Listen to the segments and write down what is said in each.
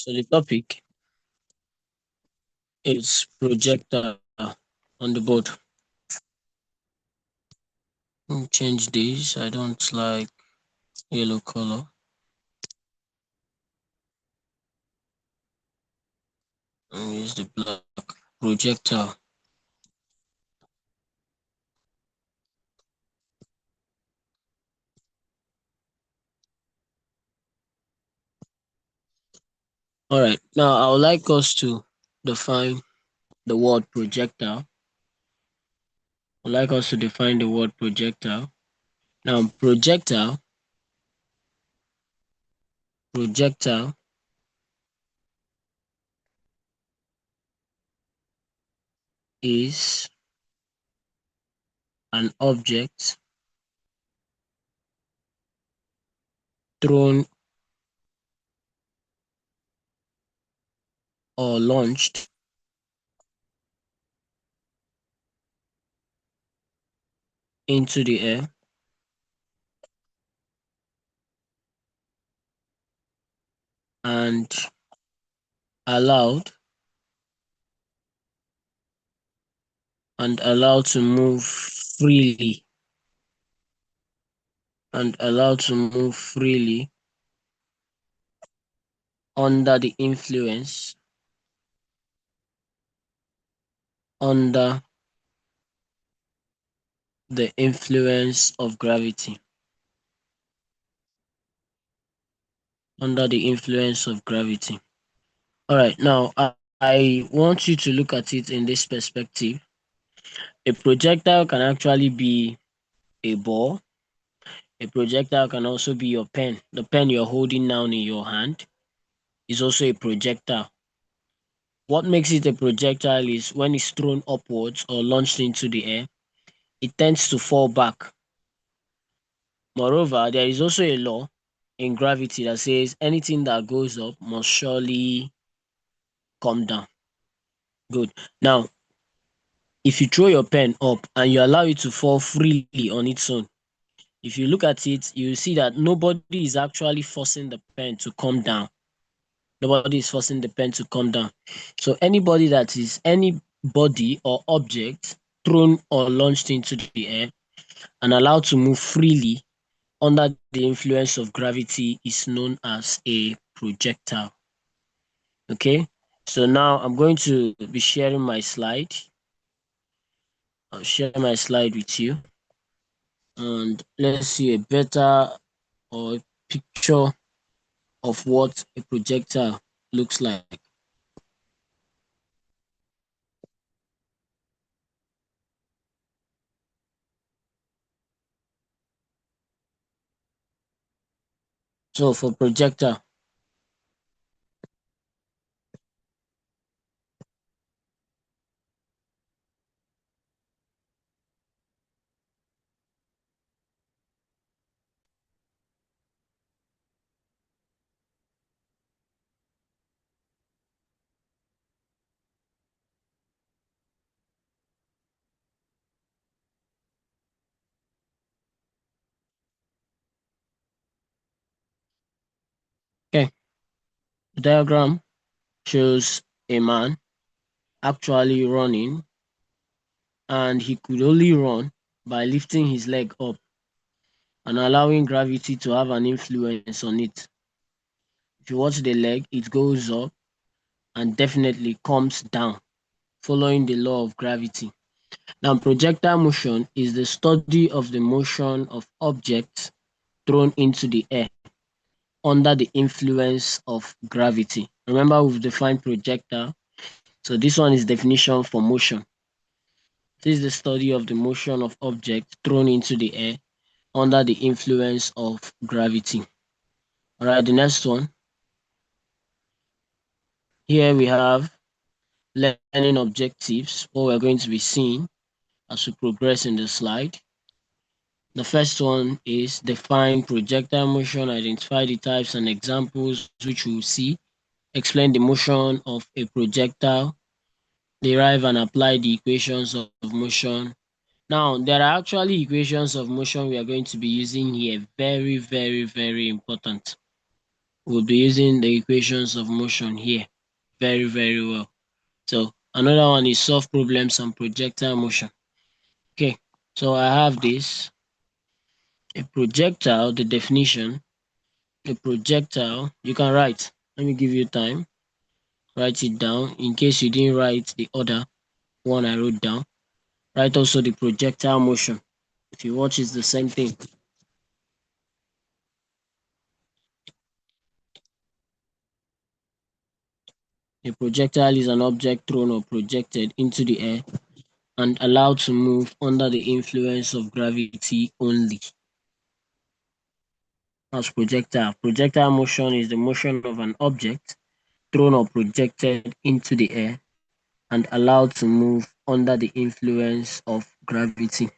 So the topic is projector on the board. Change this. I don't like yellow color. And use the black projector. All right. Now I would like us to define the word projectile. I'd like us to define the word projectile. Now projectile is an object thrown or launched into the air and allowed allowed to move freely under the influence under the influence of gravity. Under the influence of gravity. All right, now I want you to look at it in this perspective. A projectile can actually be a ball. A projectile can also be your pen. The pen you're holding now in your hand is also a projectile. What makes it a projectile is when it's thrown upwards or launched into the air, it tends to fall back. Moreover, there is also a law in gravity that says anything that goes up must surely come down. Good. Now, if you throw your pen up and you allow it to fall freely on its own, if you look at it, you see that nobody is actually forcing the pen to come down. Nobody is forcing the pen to come down. So anybody or object thrown or launched into the air and allowed to move freely under the influence of gravity is known as a projectile. Okay, so now I'm going to be sharing my slide. I'll share my slide with you and let's see a better or a picture of what a projectile looks like. So for projectile, okay, the diagram shows a man actually running and he could only run by lifting his leg up and allowing gravity to have an influence on it. If you watch the leg, it goes up and definitely comes down, following the law of gravity. Now, projectile motion is the study of the motion of objects thrown into the air under the influence of gravity. Remember, we've defined projectile. So this one is definition for motion. This is the study of the motion of objects thrown into the air under the influence of gravity. All right, the next one. Here we have learning objectives, what we're going to be seeing as we progress in the slide. The first one is define projectile motion, identify the types and examples which we'll see, explain the motion of a projectile, derive and apply the equations of motion. Now, there are actually equations of motion we are going to be using here. Very, very, very important. we'll be using the equations of motion here very, very well. So another one is solve problems and projectile motion. Okay, so I have this. A projectile, the definition, a projectile, you can write. Let me give you time. Write it down in case you didn't write the other one I wrote down. Write also the projectile motion. If you watch, it's the same thing. A projectile is an object thrown or projected into the air and allowed to move under the influence of gravity only. As projectile. Projectile motion is the motion of an object thrown or projected into the air and allowed to move under the influence of gravity.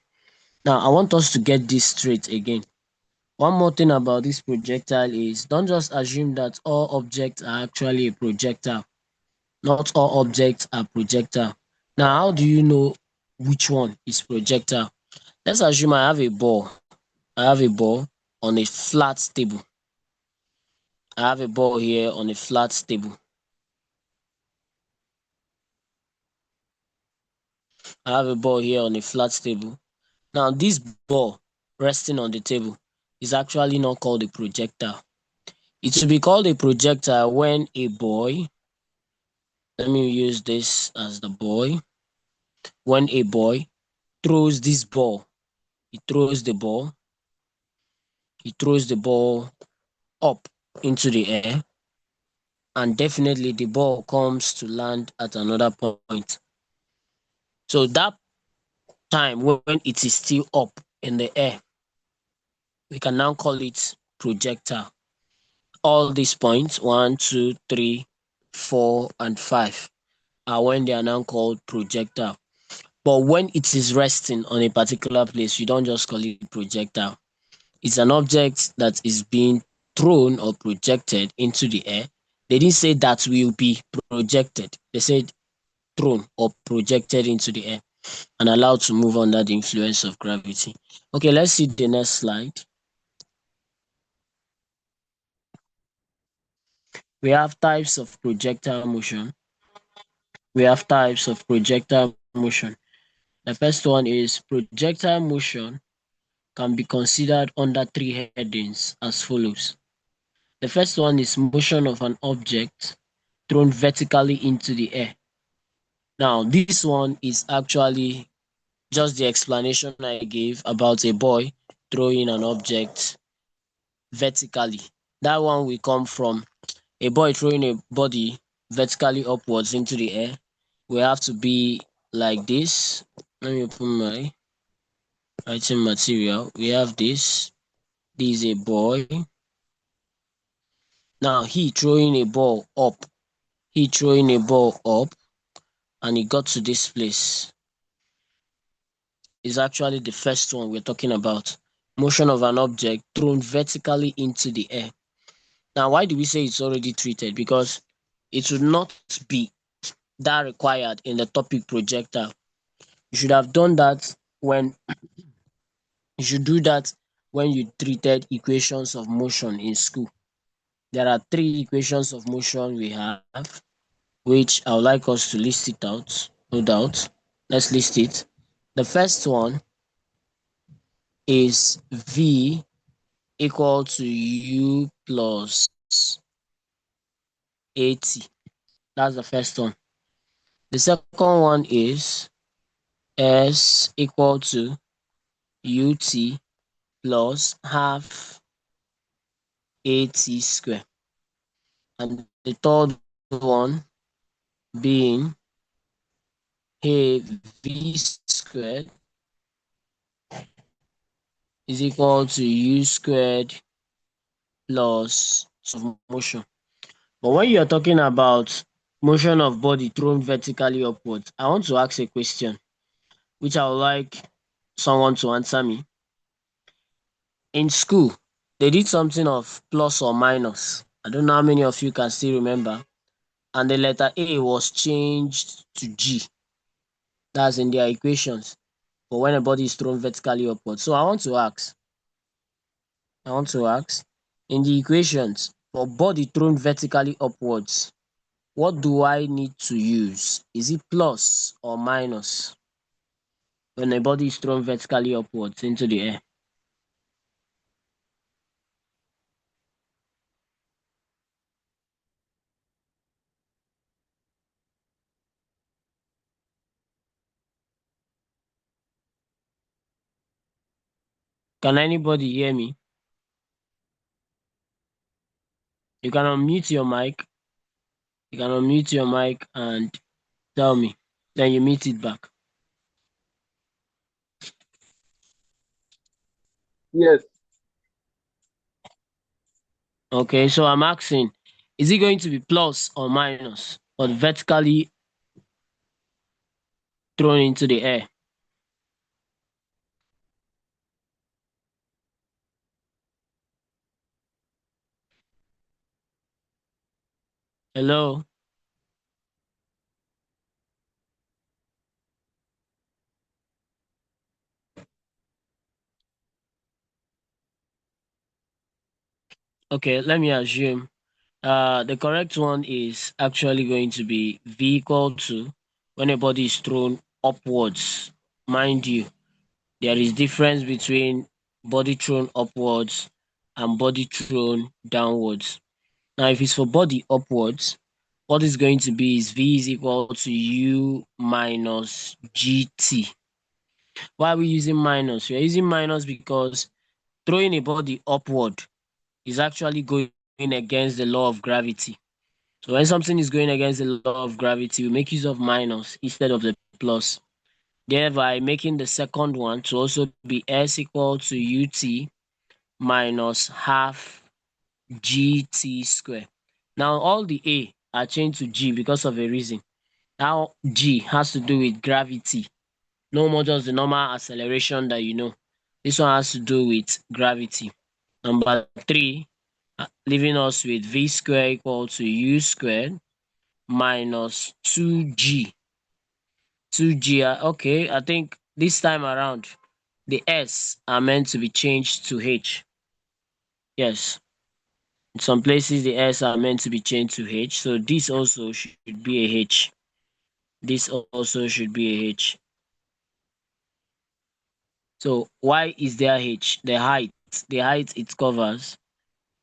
Now, I want us to get this straight again. One more thing about this projectile is don't just assume that all objects are actually a projectile. Not all objects are projectile. Now, how do you know which one is projectile? Let's assume I have a ball. I have a ball on a flat table. I have a ball here on a flat table. I have a ball here on a flat table. Now, this ball resting on the table is actually not called a projectile. It should be called a projectile when a boy, let me use this as the boy, when a boy throws this ball, he throws the ball up into the air, and definitely the ball comes to land at another point. So that time when it is still up in the air, we can now call it projectile. All these points, 1, 2, 3, 4, and 5, are when they are now called projectile. But when it is resting on a particular place, you don't just call it projectile. It's an object that is being thrown or projected into the air. They didn't say that will be projected. They said thrown or projected into the air and allowed to move under the influence of gravity. Okay, let's see the next slide. We have types of projectile motion. The first one is projectile motion can be considered under three headings as follows. The first one is motion of an object thrown vertically into the air. Now, this one is actually just the explanation I gave about a boy throwing an object vertically. That one will come from a boy throwing a body vertically upwards into the air. We have to be like this. Let me open my writing material. We have this. This is a boy. Now he throwing a ball up. And he got to this place. Is actually the first one we're talking about. Motion of an object thrown vertically into the air. Now, why do we say it's already treated? Because it would not be that required in the topic projectile. You should have done that when you should do that when you treated equations of motion in school. There are three equations of motion we have, which I would like us to list it out, no doubt. Let's list it. The first one is V equal to U plus AT. That's the first one. The second one is S equal to UT plus half AT square. And the third one being A V squared is equal to U squared plus motion. But when you're talking about motion of body thrown vertically upwards, I want to ask a question, which I would like someone to answer me. In school, they did something of plus or minus. I don't know how many of you can still remember. And the letter A was changed to G. That's in their equations. But when a body is thrown vertically upwards. So I want to ask, in the equations, For body thrown vertically upwards, what do I need to use? Is it plus or minus when a body is thrown vertically upwards into the air? Can anybody hear me? You can unmute your mic. You can unmute your mic and tell me. Then you mute it back. Yes. Okay, so I'm asking, is it going to be plus or minus or vertically thrown into the air? Hello? Okay, let me assume. The correct one is actually going to be V equal to when a body is thrown upwards. Mind you, there is difference between body thrown upwards and body thrown downwards. Now, if it's for body upwards, what is going to be is V is equal to U minus GT. Why are we using minus? We are using minus because throwing a body upward is actually going against the law of gravity. So when something is going against the law of gravity, we make use of minus instead of the plus, thereby making the second one to also be S equal to UT minus half GT square. Now all the A are changed to G because of a reason. Now G has to do with gravity. No more just the normal acceleration that you know. This one has to do with gravity. Number three, leaving us with V square equal to U squared minus 2G. 2G, okay, I think this time around, the S are meant to be changed to H. Yes, in some places the S are meant to be changed to H, so this also should be a H. This also should be a H. So why is there H? The height it covers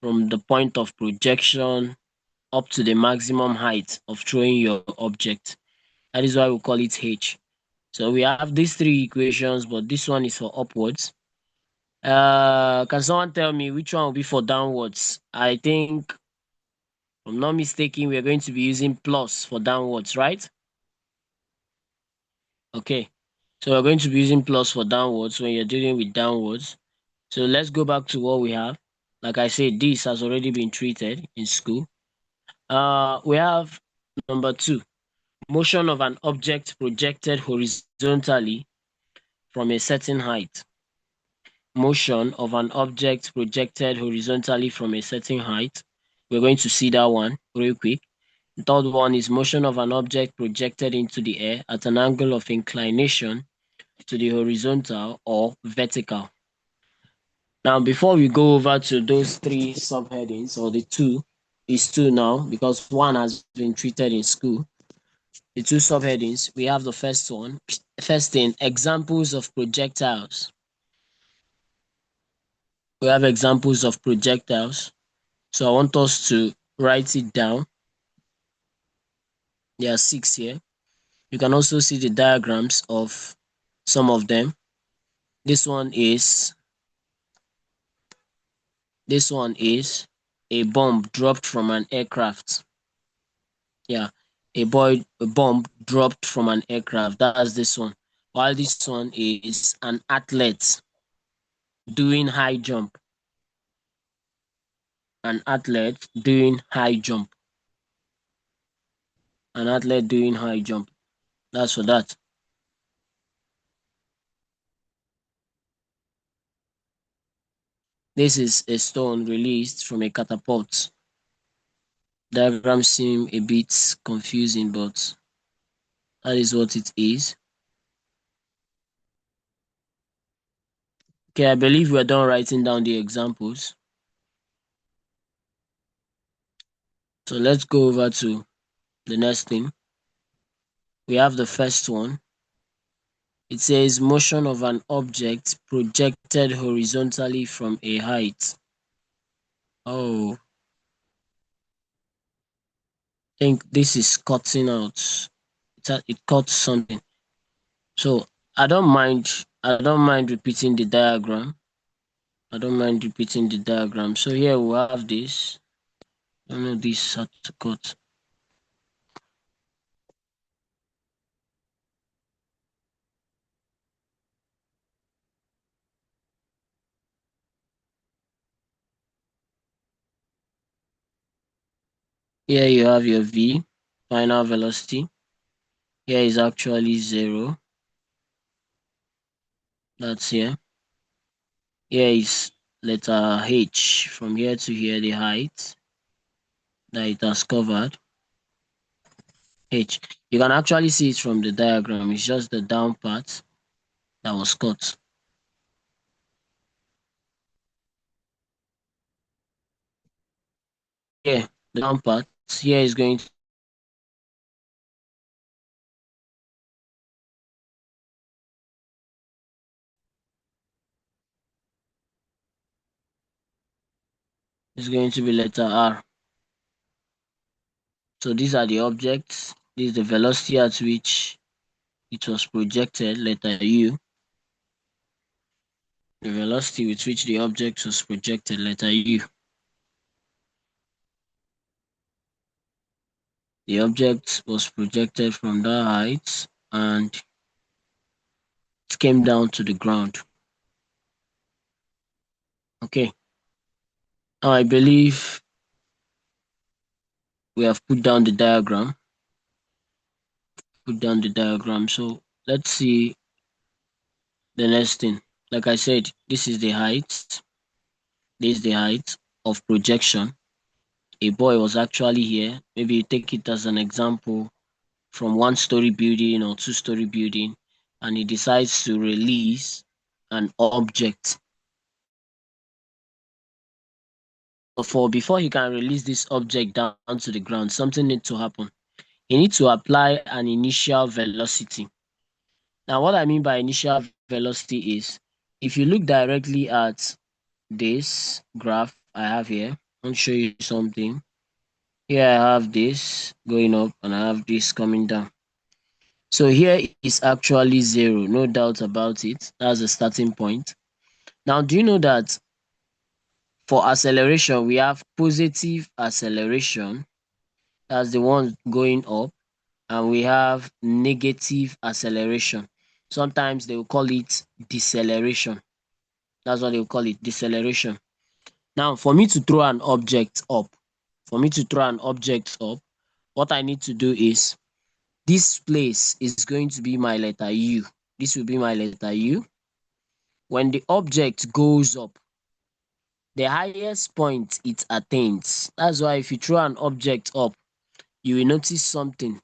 from the point of projection up to the maximum height of throwing your object. That is why we call it H. So we have these three equations, but this one is for upwards. Can someone tell me which one will be for downwards? I think, if I'm not mistaken, we're going to be using plus for downwards, right? Okay. So we're going to be using plus for downwards when you're dealing with downwards. So let's go back to what we have. Like I said, this has already been treated in school. We have number two, motion of an object projected horizontally from a certain height. Motion of an object projected horizontally from a certain height. We're going to see that one real quick. The third one is motion of an object projected into the air at an angle of inclination to the horizontal or vertical. Now, before we go over to those three subheadings, or the two, is two now, because one has been treated in school. The two subheadings, we have the first one. First thing, examples of projectiles. We have examples of projectiles. So I want us to write it down. There are six here. You can also see the diagrams of some of them. This one is this one is a bomb dropped from an aircraft. Yeah, a bomb dropped from an aircraft. That's this one. While this one is an athlete doing high jump. An athlete doing high jump. An athlete doing high jump. That's for that. This is a stone released from a catapult. Diagram seem a bit confusing, but that is what it is. Okay, I believe we're done writing down the examples. So let's go over to the next thing. We have the first one. It says motion of an object projected horizontally from a height. Oh, I think this is cutting out. It cuts something. So I don't mind repeating the diagram. I don't mind repeating the diagram. So here we have this. I don't know this had to cut. Here you have your V, final velocity. Here is actually 0. That's here. Here is letter H. From here to here, the height that it has covered. H. You can actually see it from the diagram. It's just the down part that was cut. Here, the down part. Here is going to be letter R. So these are the objects. This is the velocity at which it was projected, letter U. The velocity with which the object was projected, letter U. The object was projected from that height and it came down to the ground. Okay. Now I believe we have put down the diagram. So let's see the next thing. Like I said, this is the height. This is the height of projection. A boy was actually here. Maybe you take it as an example from one-story building or two-story building, and he decides to release an object. Before he can release this object down to the ground, something needs to happen. He needs to apply an initial velocity. Now, what I mean by initial velocity is if you look directly at this graph I have here, I'll show you something. Here I have this going up and I have this coming down. So here is actually 0, no doubt about it. That's the starting point. Now, do you know that for acceleration, we have positive acceleration, that's the one going up, and we have negative acceleration. Sometimes they will call it deceleration. That's what they will call it, deceleration. Now, for me to throw an object up, what I need to do is this place is going to be my letter U. This will be my letter U. When the object goes up, the highest point it attains. That's why if you throw an object up, you will notice something.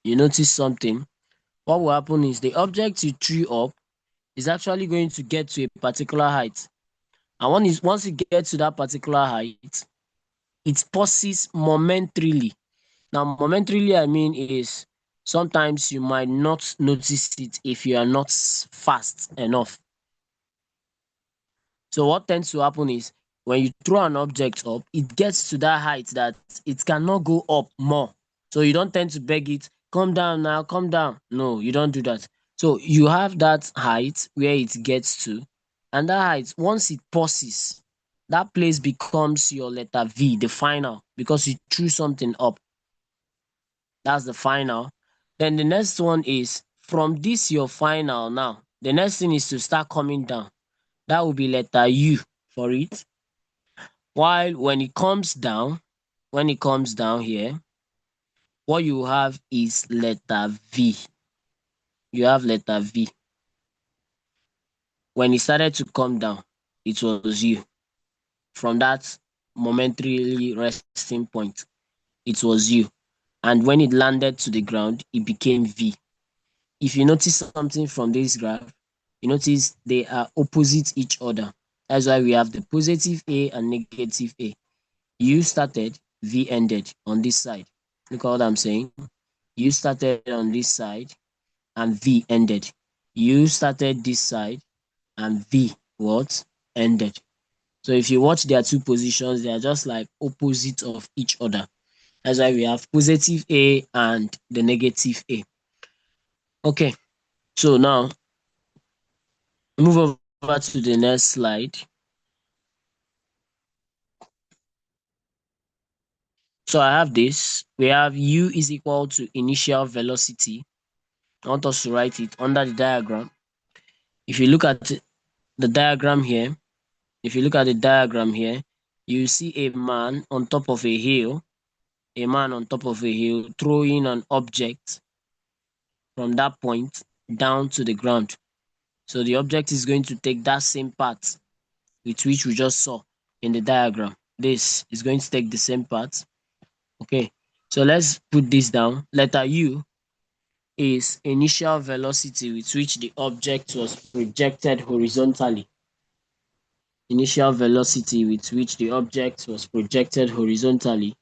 What will happen is the object you threw up is actually going to get to a particular height. And once it gets to that particular height, it pauses momentarily. Now, momentarily, I mean is sometimes you might not notice it if you are not fast enough. So what tends to happen is when you throw an object up, it gets to that height that it cannot go up more. So you don't tend to beg it, come down now, come down. No, you don't do that. So you have that height where it gets to, and that height, once it pauses, that place becomes your letter V, the final, because you threw something up. That's the final. Then the next one is from this your final now. The next thing is to start coming down. That will be letter U for it. While when it comes down here, what you have is letter V. You have letter V. When it started to come down, it was U. From that momentarily resting point, it was U. And when it landed to the ground, it became V. If you notice something from this graph, you notice they are opposite each other. That's why we have the positive A and negative A. U started, V ended on this side. Look at what I'm saying. U started on this side and V ended. U started this side and V what? Ended. So if you watch their two positions, they are just like opposite of each other. That's why we have positive A and the negative A. Okay, so now move over to the next slide. So I have this. We have U is equal to initial velocity. I want us to write it under the diagram. If you look at the diagram here, you see a man on top of a hill throwing an object from that point down to the ground. So the object is going to take that same path with which we just saw in the diagram. This is going to take the same path. Okay, so let's put this down. Letter U is initial velocity with which the object was projected horizontally. Initial velocity with which the object was projected horizontally.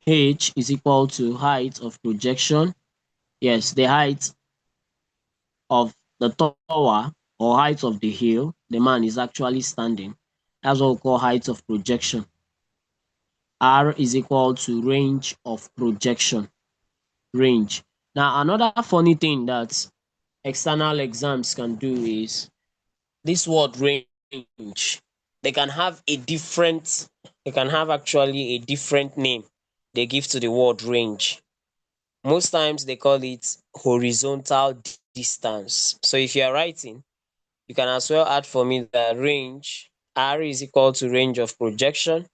H is equal to height of projection. Yes, the height of the tower or height of the hill the man is actually standing. That's what we call height of projection. R is equal to range of projection. Range. Now, another funny thing that external exams can do is this word range. They can have actually a different name they give to the word range. Most times they call it horizontal distance. So if you are writing, you can as well add for me that range, R is equal to range of projection.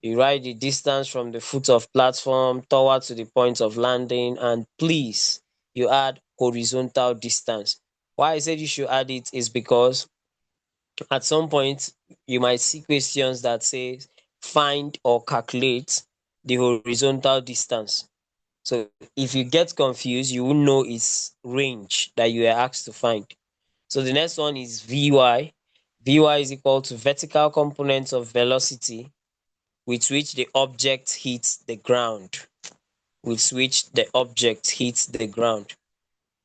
You write the distance from the foot of platform tower to the point of landing, and please, you add horizontal distance. Why I said you should add it is because at some point you might see questions that say find or calculate the horizontal distance. So if you get confused, you will know it's range that you are asked to find. So the next one is Vy. Vy is equal to vertical components of velocity with which the object hits the ground. With which the object hits the ground.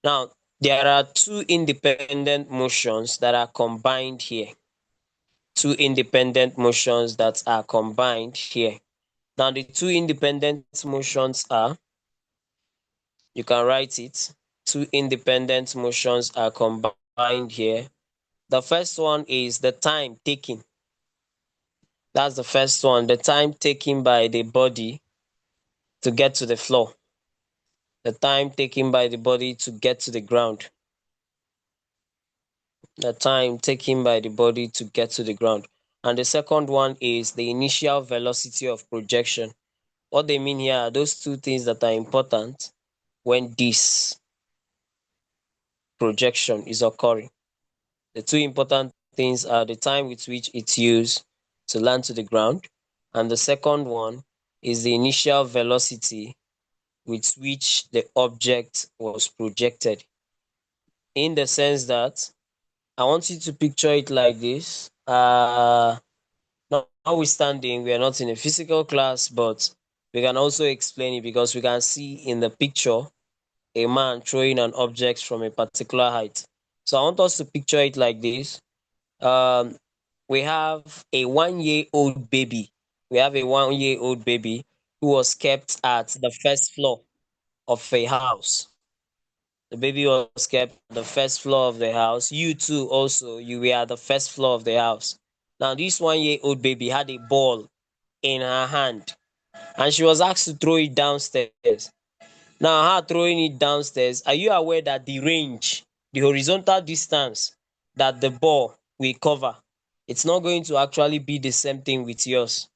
Now, there are two independent motions that are combined here. Two independent motions that are combined here. Now, the two independent motions are, you can write it, two independent motions are combined here. The first one is the time taken. That's the first one, the time taken by the body to get to the floor. The time taken by the body to get to the ground. The time taken by the body to get to the ground. And the second one is the initial velocity of projection. What they mean here are those two things that are important when this projection is occurring. The two important things are the time with which it's used to land to the ground, and the second one is the initial velocity with which the object was projected. In the sense that I want you to picture it like this. Notwithstanding, we are not in a physical class, but we can also explain it because we can see in the picture a man throwing an object from a particular height. So I want us to picture it like this. Um, we have a 1 year old baby. We have a 1 year old baby who was kept at the first floor of a house. The baby was kept at the first floor of the house. You too, also, you were at the first floor of the house. Now, this 1 year old baby had a ball in her hand and she was asked to throw it downstairs. Now, her throwing it downstairs, are you aware that the range, the horizontal distance that the ball will cover, it's not going to actually be the same thing with yours.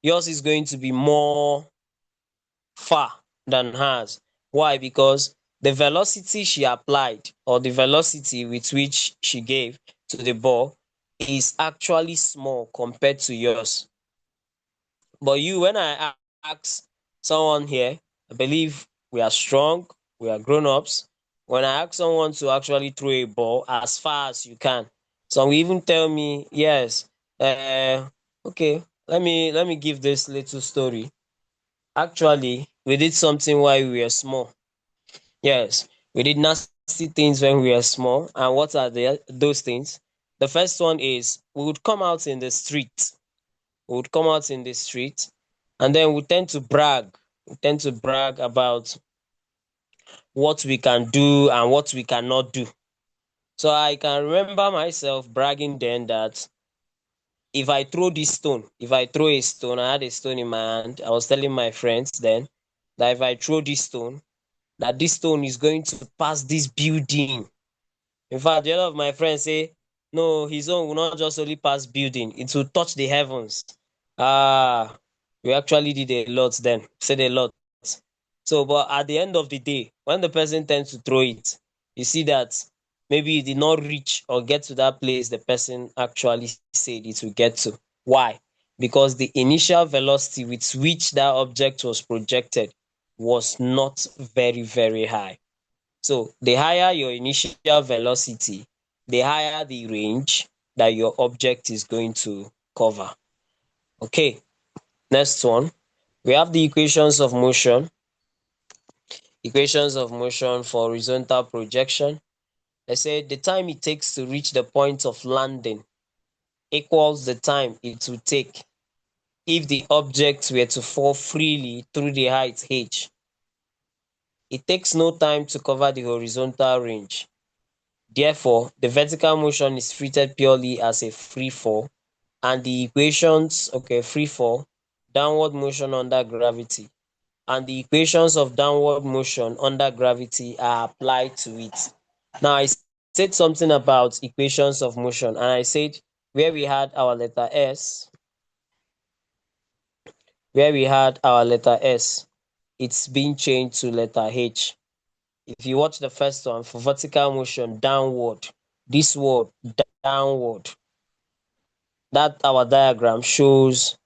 Yours is going to be more far than hers. Why? Because the velocity she applied or the velocity with which she gave to the ball is actually small compared to yours. But you, when I ask someone here, I believe we are strong, we are grown-ups. When I ask someone to actually throw a ball as far as you can, some will even tell me, yes, okay, let me give this little story. Actually, we did something while we were small. Yes, we did nasty things when we were small. And what are those things? The first one is we would come out in the street. We would come out in the street, and then we tend to brag. We tend to brag about what we can do and what we cannot do. So I can remember myself bragging then that if I throw this stone, if I throw a stone, I had a stone in my hand. I was telling my friends then that if I throw this stone, that this stone is going to pass this building. In fact, the other of my friends say, no, his own will not just only pass building, it will touch the heavens. Ah, we actually did a lot then, said a lot. So, but at the end of the day, when the person tends to throw it, you see that maybe it did not reach or get to that place the person actually said it will get to. Why? Because the initial velocity with which that object was projected was not very, very high. So the higher your initial velocity, the higher the range that your object is going to cover. Okay, next one. We have the equations of motion. Equations of motion for horizontal projection. They say the time it takes to reach the point of landing equals the time it will take if the object were to fall freely through the height h. It takes no time to cover the horizontal range. Therefore, the vertical motion is treated purely as a free fall, and the equations, okay, free fall, downward motion under gravity, and the equations of downward motion under gravity are applied to it. Now, I said something about equations of motion, and I said where we had our letter S, it's being changed to letter H. If you watch the first one, for vertical motion, downward, this word, downward, that our diagram shows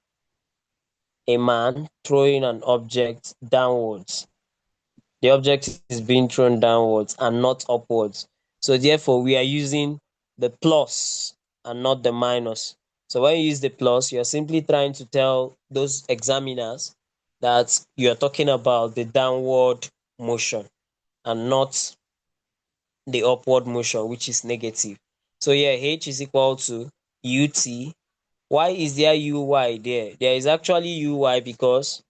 a man throwing an object downwards. The object is being thrown downwards and not upwards. So therefore, we are using the plus and not the minus. So when you use the plus, you're simply trying to tell those examiners that you're talking about the downward motion and not the upward motion, which is negative. So here, H is equal to UT. Why is there UY there? There is actually UY because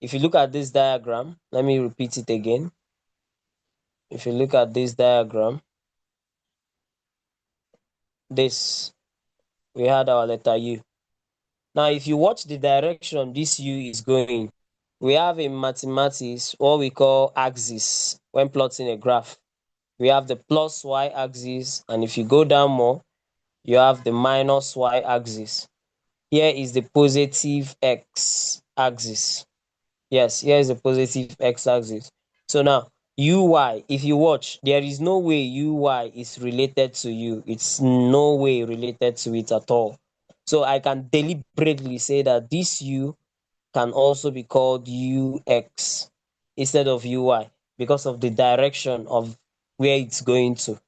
if you look at this diagram, let me repeat it again. If you look at this diagram, this, we had our letter U. Now, if you watch the direction this U is going, we have in mathematics what we call axis when plotting a graph. We have the plus Y axis, and if you go down more, you have the minus Y axis. Here is the positive X axis. Yes, here is the positive x-axis. So now, uy, if you watch, there is no way uy is related to u. It's no way related to it at all. So I can deliberately say that this u can also be called ux instead of uy because of the direction of where it's going to.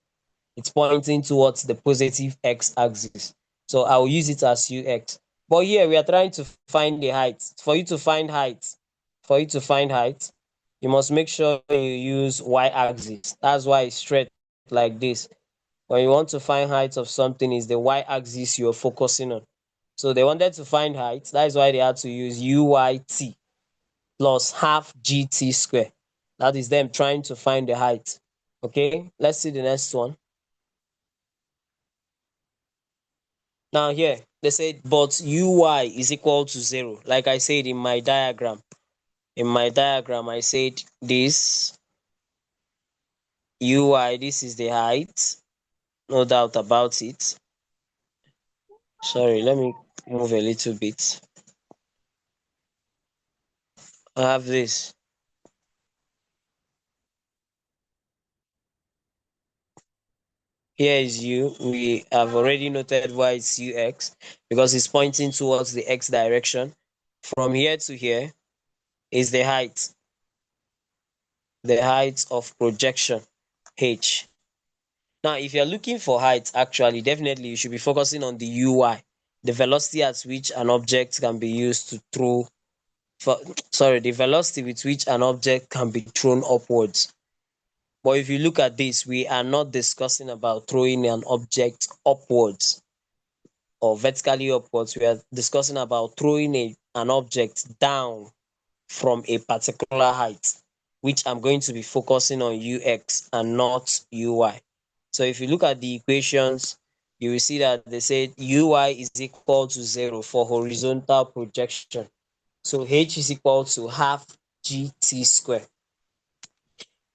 It's pointing towards the positive x-axis. So I'll use it as ux. But here we are trying to find the height. For you to find height, you must make sure you use y-axis. That's why it's straight like this. When you want to find height of something, is the y-axis you're focusing on. So they wanted to find height. That is why they had to use uyt plus half gt square. That is them trying to find the height. Okay, let's see the next one. Now here, they said, but uy is equal to 0. Like I said in my diagram. In my diagram, I said this uy, this is the height. No doubt about it. Sorry, let me move a little bit. I have this. Here is u. We have already noted why it's ux because it's pointing towards the x direction. From here to here is the height of projection, h. Now, if you're looking for height, actually, definitely you should be focusing on the uy the velocity at which an object can be used to throw for sorry, the velocity with which an object can be thrown upwards. But if you look at this, we are not discussing about throwing an object upwards or vertically upwards. We are discussing about throwing an object down from a particular height, which I'm going to be focusing on UX and not UI. So if you look at the equations, you will see that they said UI is equal to 0 for horizontal projection. So H is equal to half GT square.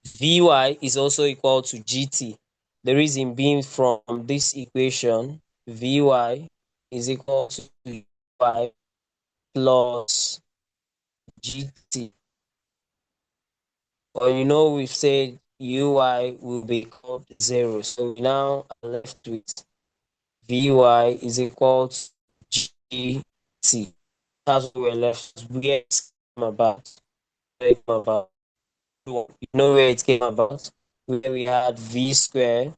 Vy is also equal to GT. The reason being, from this equation, Vy is equal to UI plus GT. But we've said UI will be equal to 0. So we now are left with Vy is equal to GT. That's what we're left with. Where it came about. Where it came about. You know where it came about? Where we had V square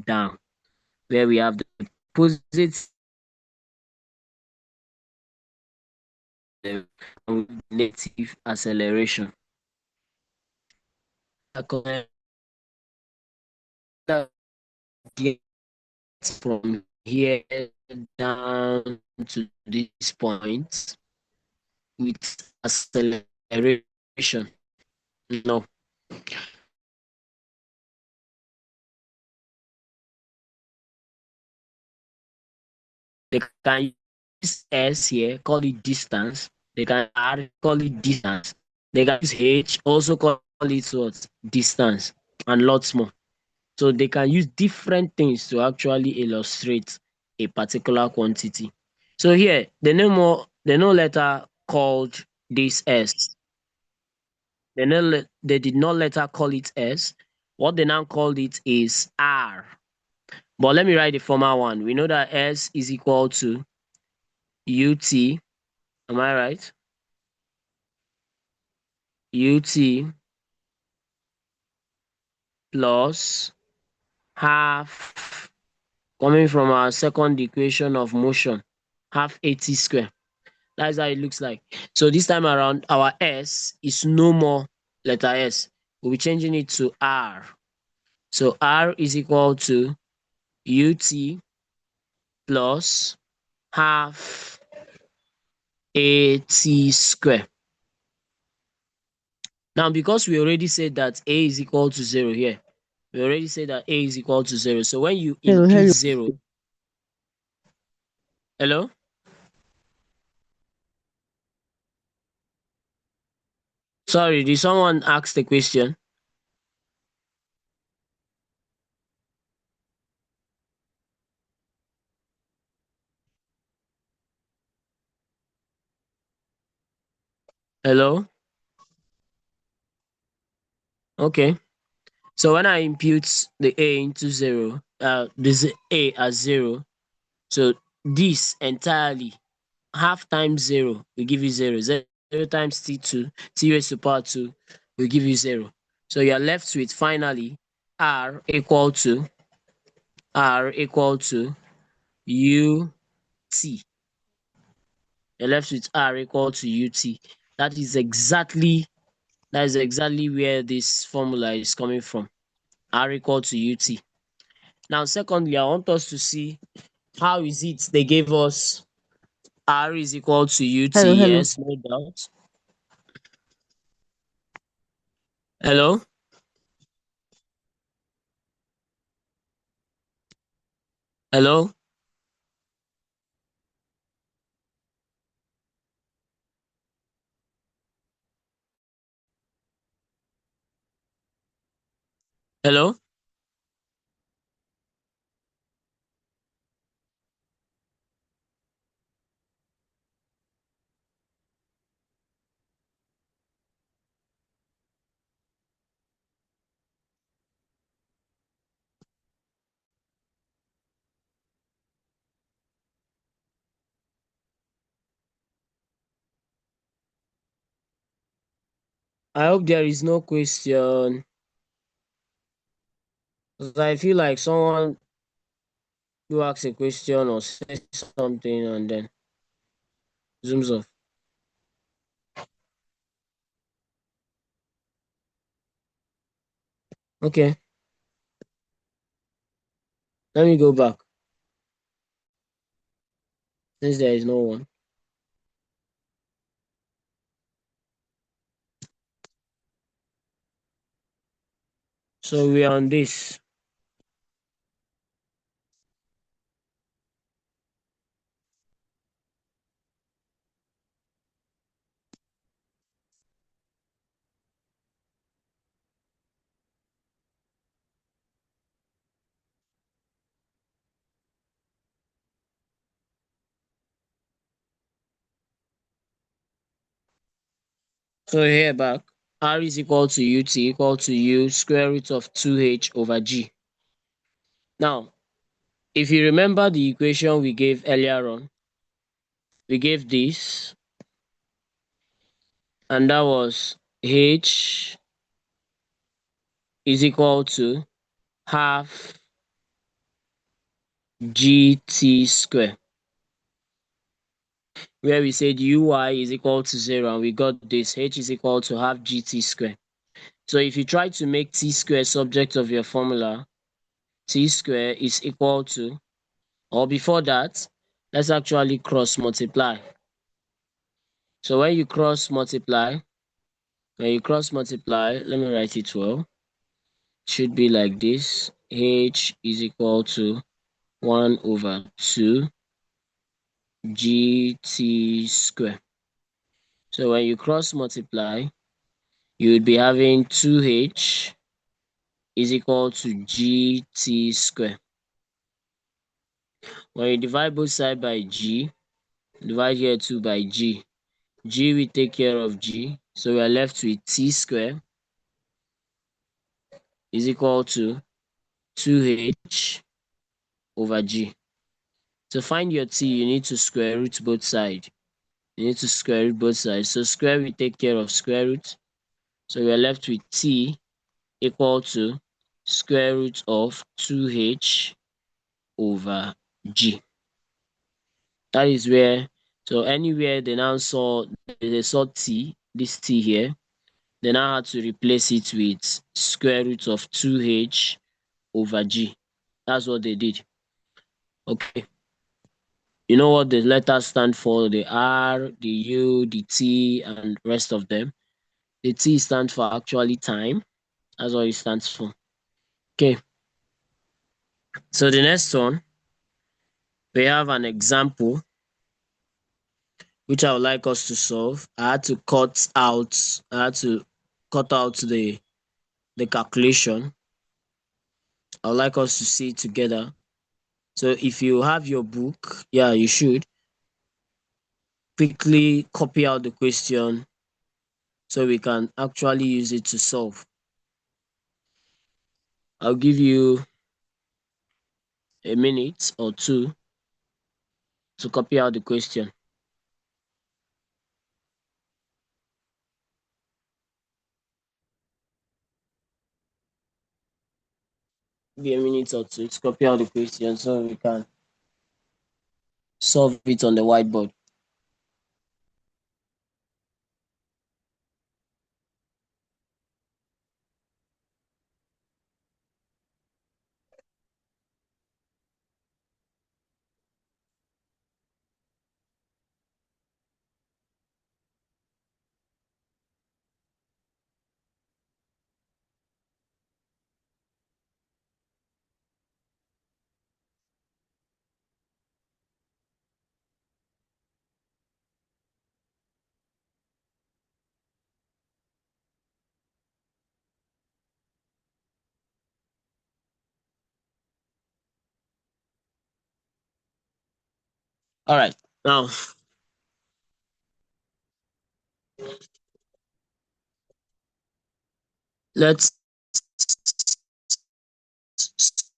down, where we have the positive and negative acceleration. According to get from here down to this point with acceleration. No, they can use S here, call it distance. They can R, call it distance. They can use H, also call it what? Distance, and lots more. So they can use different things to actually illustrate a particular quantity. So here, they no letter called this S. They did not later call it S. What they now called it is R. But let me write the former one. We know that S is equal to UT. Am I right? UT plus half, coming from our second equation of motion, half AT square. That's how it looks like. So this time around, our S is no more letter S. We'll be changing it to R. So R is equal to UT plus half AT square. Now, because we already said that A is equal to 0 here, we already said that A is equal to 0. So when you Hello, impute hello. 0, hello? Sorry, did someone ask the question? Hello? Okay. So when I impute the A into 0, this A as 0, so this entirely, half times 0 will give you 0. 0 times T2, T raised to power 2 will give you 0. So you're left with finally R equal to UT. You're left with R equal to UT. That is exactly where this formula is coming from. R equal to UT. Now, secondly, I want us to see how is it they gave us R is equal to UT. Hello, hello. Yes, no doubt. Hello? Hello? Hello? I hope there is no question. 'Cause I feel like someone do ask a question or say something and then zooms off. Okay, let me go back since there is no one. So we are on this. So here back, R is equal to UT equal to U square root of 2H over G. Now, if you remember the equation we gave earlier on, we gave this, and that was H is equal to half GT square, where we said UI is equal to 0, and we got this, H is equal to half GT square. So if you try to make T square subject of your formula, T square is equal to, or before that, let's actually cross multiply. So when you cross multiply, let me write it well. It should be like this. H is equal to 1 over 2 GT square. So when you cross multiply, you would be having 2H is equal to GT square. When you divide both sides by G, divide here 2 by G. G will take care of G. So we are left with T square is equal to 2H over G. To find your T, you need to square root both sides. You need to square root both sides. So square will take care of square root. So we are left with T equal to square root of 2H over G. That is where, so anywhere they saw T, this T here, they now had to replace it with square root of 2H over G. That's what they did. Okay. You know what the letters stand for? The R, the U, the T, and rest of them. The T stands for actually time. That's what it stands for. Okay. So the next one, we have an example which I would like us to solve. I had to cut out the calculation. I would like us to see it together. So if you have your book, yeah, you should quickly copy out the question so we can actually use it to solve. I'll give you a minute or two to copy out the question. Give a minute or two to copy out the question so we can solve it on the whiteboard. All right. Now let's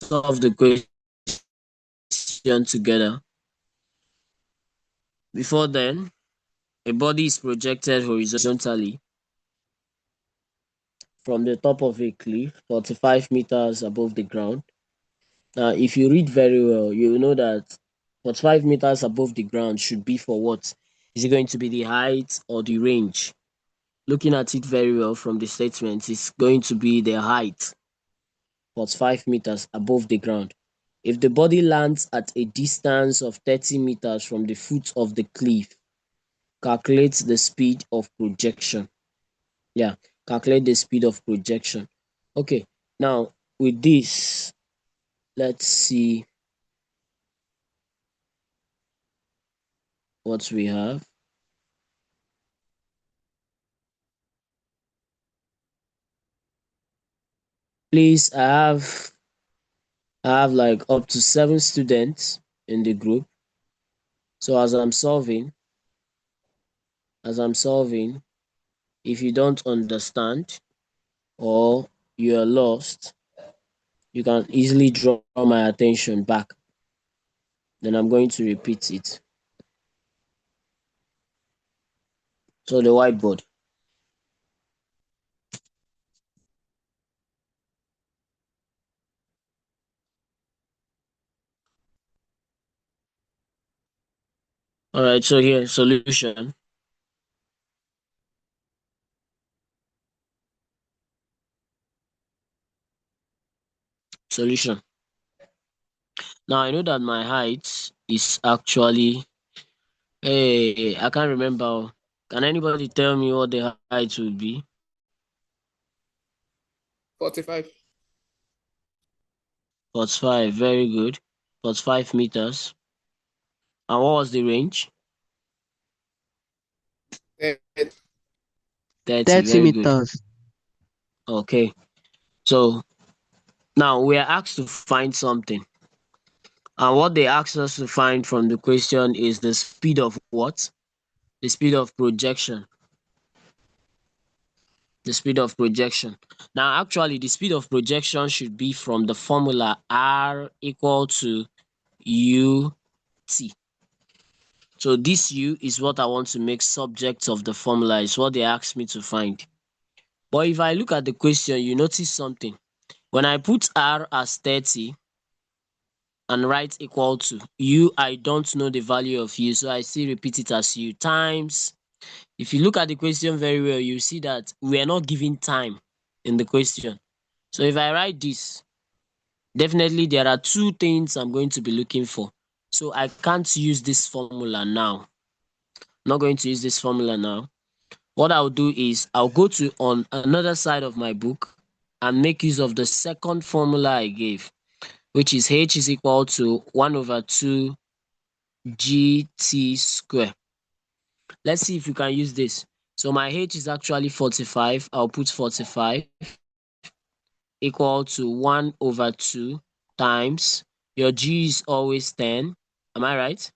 solve the question together. Before then, a body is projected horizontally from the top of a cliff 45 meters above the ground. Now, if you read very well, you will know that 45 meters above the ground should be for what? Is it going to be the height or the range? Looking at it very well from the statement, it's going to be the height, 45 meters above the ground. If the body lands at a distance of 30 meters from the foot of the cliff, calculate the speed of projection. Yeah, calculate the speed of projection. Okay, now with this, let's see what we have. Please, I have like up to 7 students in the group. So as I'm solving, if you don't understand or you're lost, you can easily draw my attention back. Then I'm going to repeat it. So the whiteboard. All right, so here, solution. Solution. Now I know that my height is actually, hey, I can't remember. Can anybody tell me what the height would be? 45. 45, very good. 45 meters. And what was the range? Eh, 30, 30 very good. meters. Okay. So now we are asked to find something. And what they asked us to find from the question is the speed of what? The speed of projection. The speed of projection. Now, actually, the speed of projection should be from the formula R equal to UT. So this U is what I want to make subject of the formula. It's what they asked me to find. But if I look at the question, you notice something. When I put R as 30 and write equal to U, I don't know the value of U, so I still repeat it as U times. If you look at the question very well, you see that we are not giving time in the question. So if I write this, definitely there are two things I'm going to be looking for. So I can't use this formula now. I'm not going to use this formula now. What I'll do is I'll go to on another side of my book and make use of the second formula I gave, which is H is equal to 1 over 2 GT square. Let's see if you can use this. So my H is actually 45. I'll put 45 equal to 1 over 2 times your G is always 10. Am I right?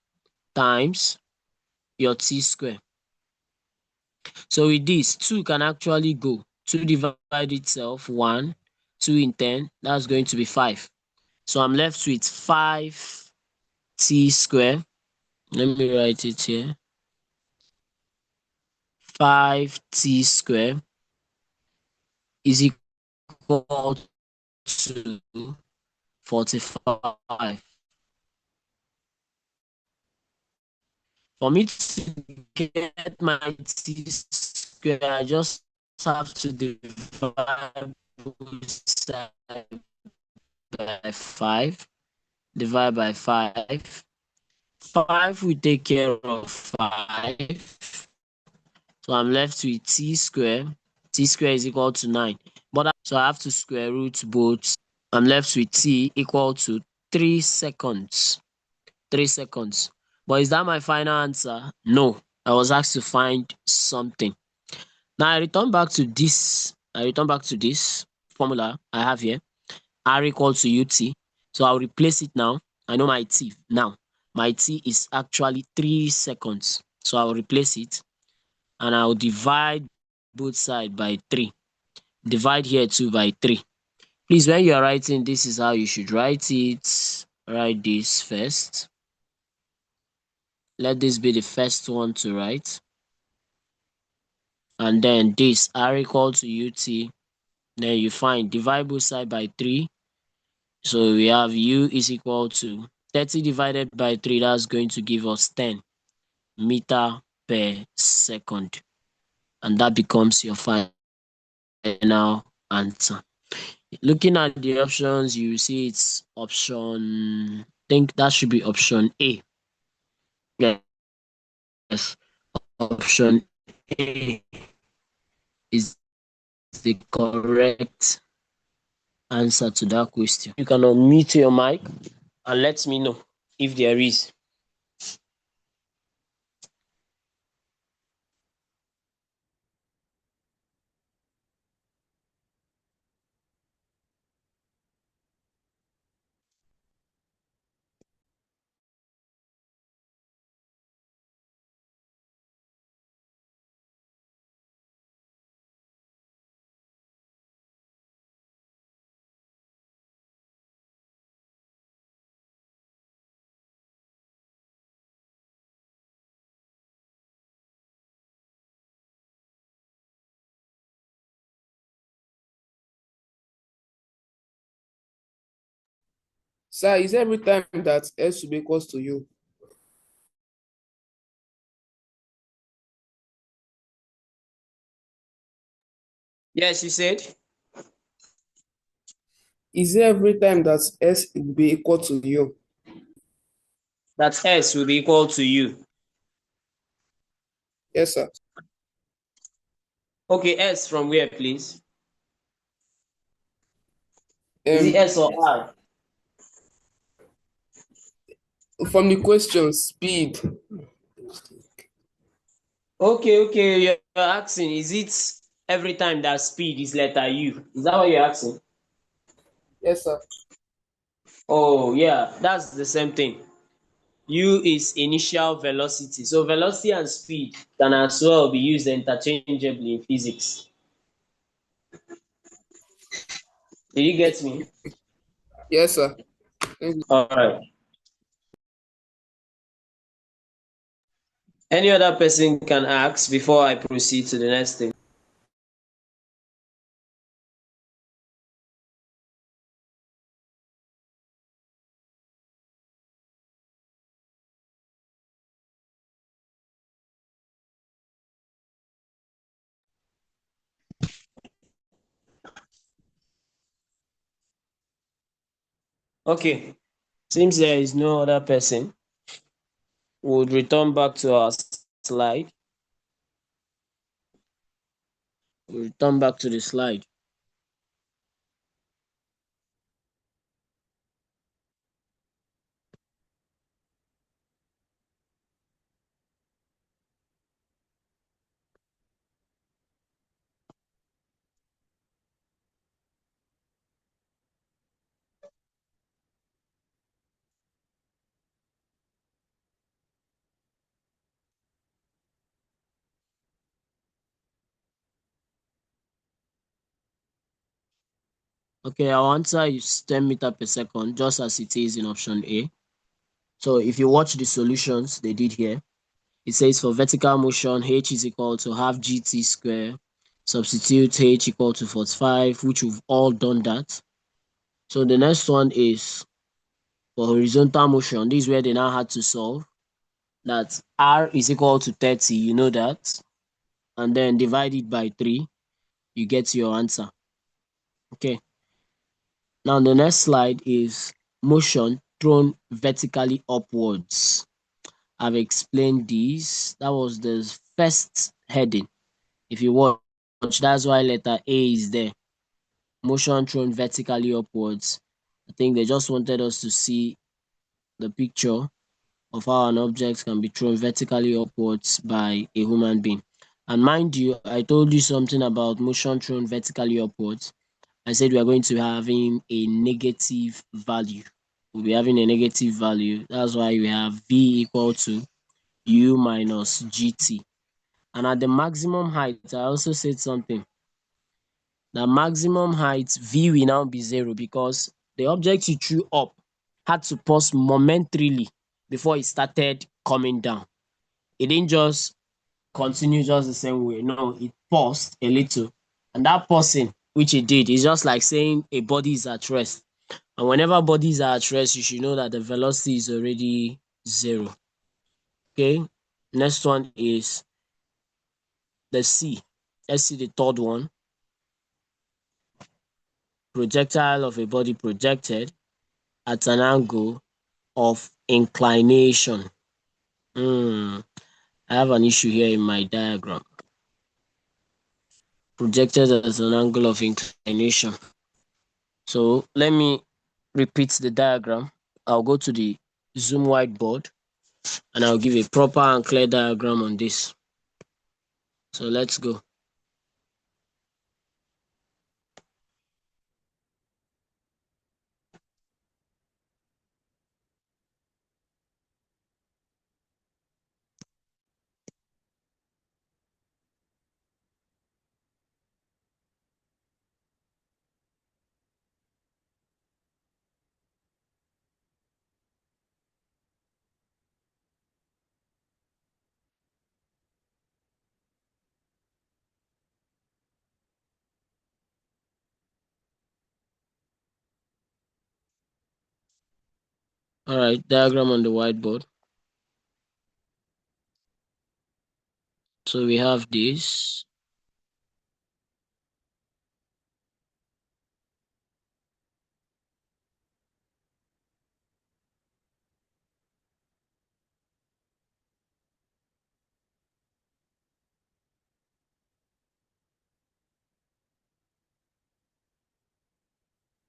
Times your T square. So with this, 2 can actually go. 2 divide itself, 1, 2 in 10, that's going to be 5. So I'm left with 5T square. Let me write it here. 5T square is equal to 45. For me to get my T square, I just have to divide both sides by 5. Divide by 5. 5 will take care of 5. So I'm left with T square. T square is equal to 9. So I have to square root both. I'm left with T equal to 3 seconds. 3 seconds. But is that my final answer? No. I was asked to find something. Now I return back to this. Formula I have here. R equal to UT. So I'll replace it now. I know my T now. my t is actually 3 seconds. So I'll replace it and I'll divide both sides by 3. Divide here too by 3. Please, when you are writing, this is how you should write it. Write this first. Let this be the first one to write. And then this r equal to ut. Then you find divide both side by 3. So we have u is equal to 30 divided by 3. That's going to give us 10 meter per second. And that becomes your final answer. Looking at the options, you see it's option, I think that should be option A. Yes, option A is the correct answer to that question. You can unmute your mic and let me know if there is. Sir, is every time that S should be equals to U? Yes, you said Is it every time that S will be equal to U? that S will be equal to U. Yes, sir. Okay, S from where, please? Is it Um, S or R? from the question, speed. Okay, you're asking, is it every time that speed is letter U? Is that what you're asking? Yes, sir. Oh, yeah, that's the same thing. U is initial velocity. So velocity and speed can as well be used interchangeably in physics. Did you get me? Yes, sir. Thank you. All right. Any other person can ask before I proceed to the next thing. Okay. Seems there is no other person. We'll return back to our slide. We'll return back to the slide. Okay, our answer is 10 meter per second, just as it is in option A. So if you watch the solutions they did here, it says for vertical motion, h is equal to half gt square. Substitute h equal to 45, which we've all done that. So the next one is for horizontal motion. This is where they now had to solve that r is equal to 30, you know that, and then divide it by 3, you get your answer. Okay. Now the next slide is motion thrown vertically upwards. I've explained this. That was the first heading. If you watch, that's why letter A is there. Motion thrown vertically upwards. I think they just wanted us to see the picture of how an object can be thrown vertically upwards by a human being. And mind you, I told you something about motion thrown vertically upwards. I said we are going to be having a negative value. will be having a negative value. That's why we have V equal to U minus GT. And at the maximum height, I also said something. The maximum height V will now be 0 because the object you threw up had to pause momentarily before it started coming down. It didn't just continue just the same way. No, it paused a little. And that pausing, which it did, is just like saying a body is at rest. And whenever bodies are at rest, you should know that the velocity is already 0. Okay. Next one is the C. Let's see the third one. Projectile of a body projected at an angle of inclination. I have an issue here in my diagram. Projected at an angle of inclination. So let me repeat the diagram. I'll go to the Zoom whiteboard and I'll give a proper and clear diagram on this. So let's go. All right, diagram on the whiteboard. So we have this.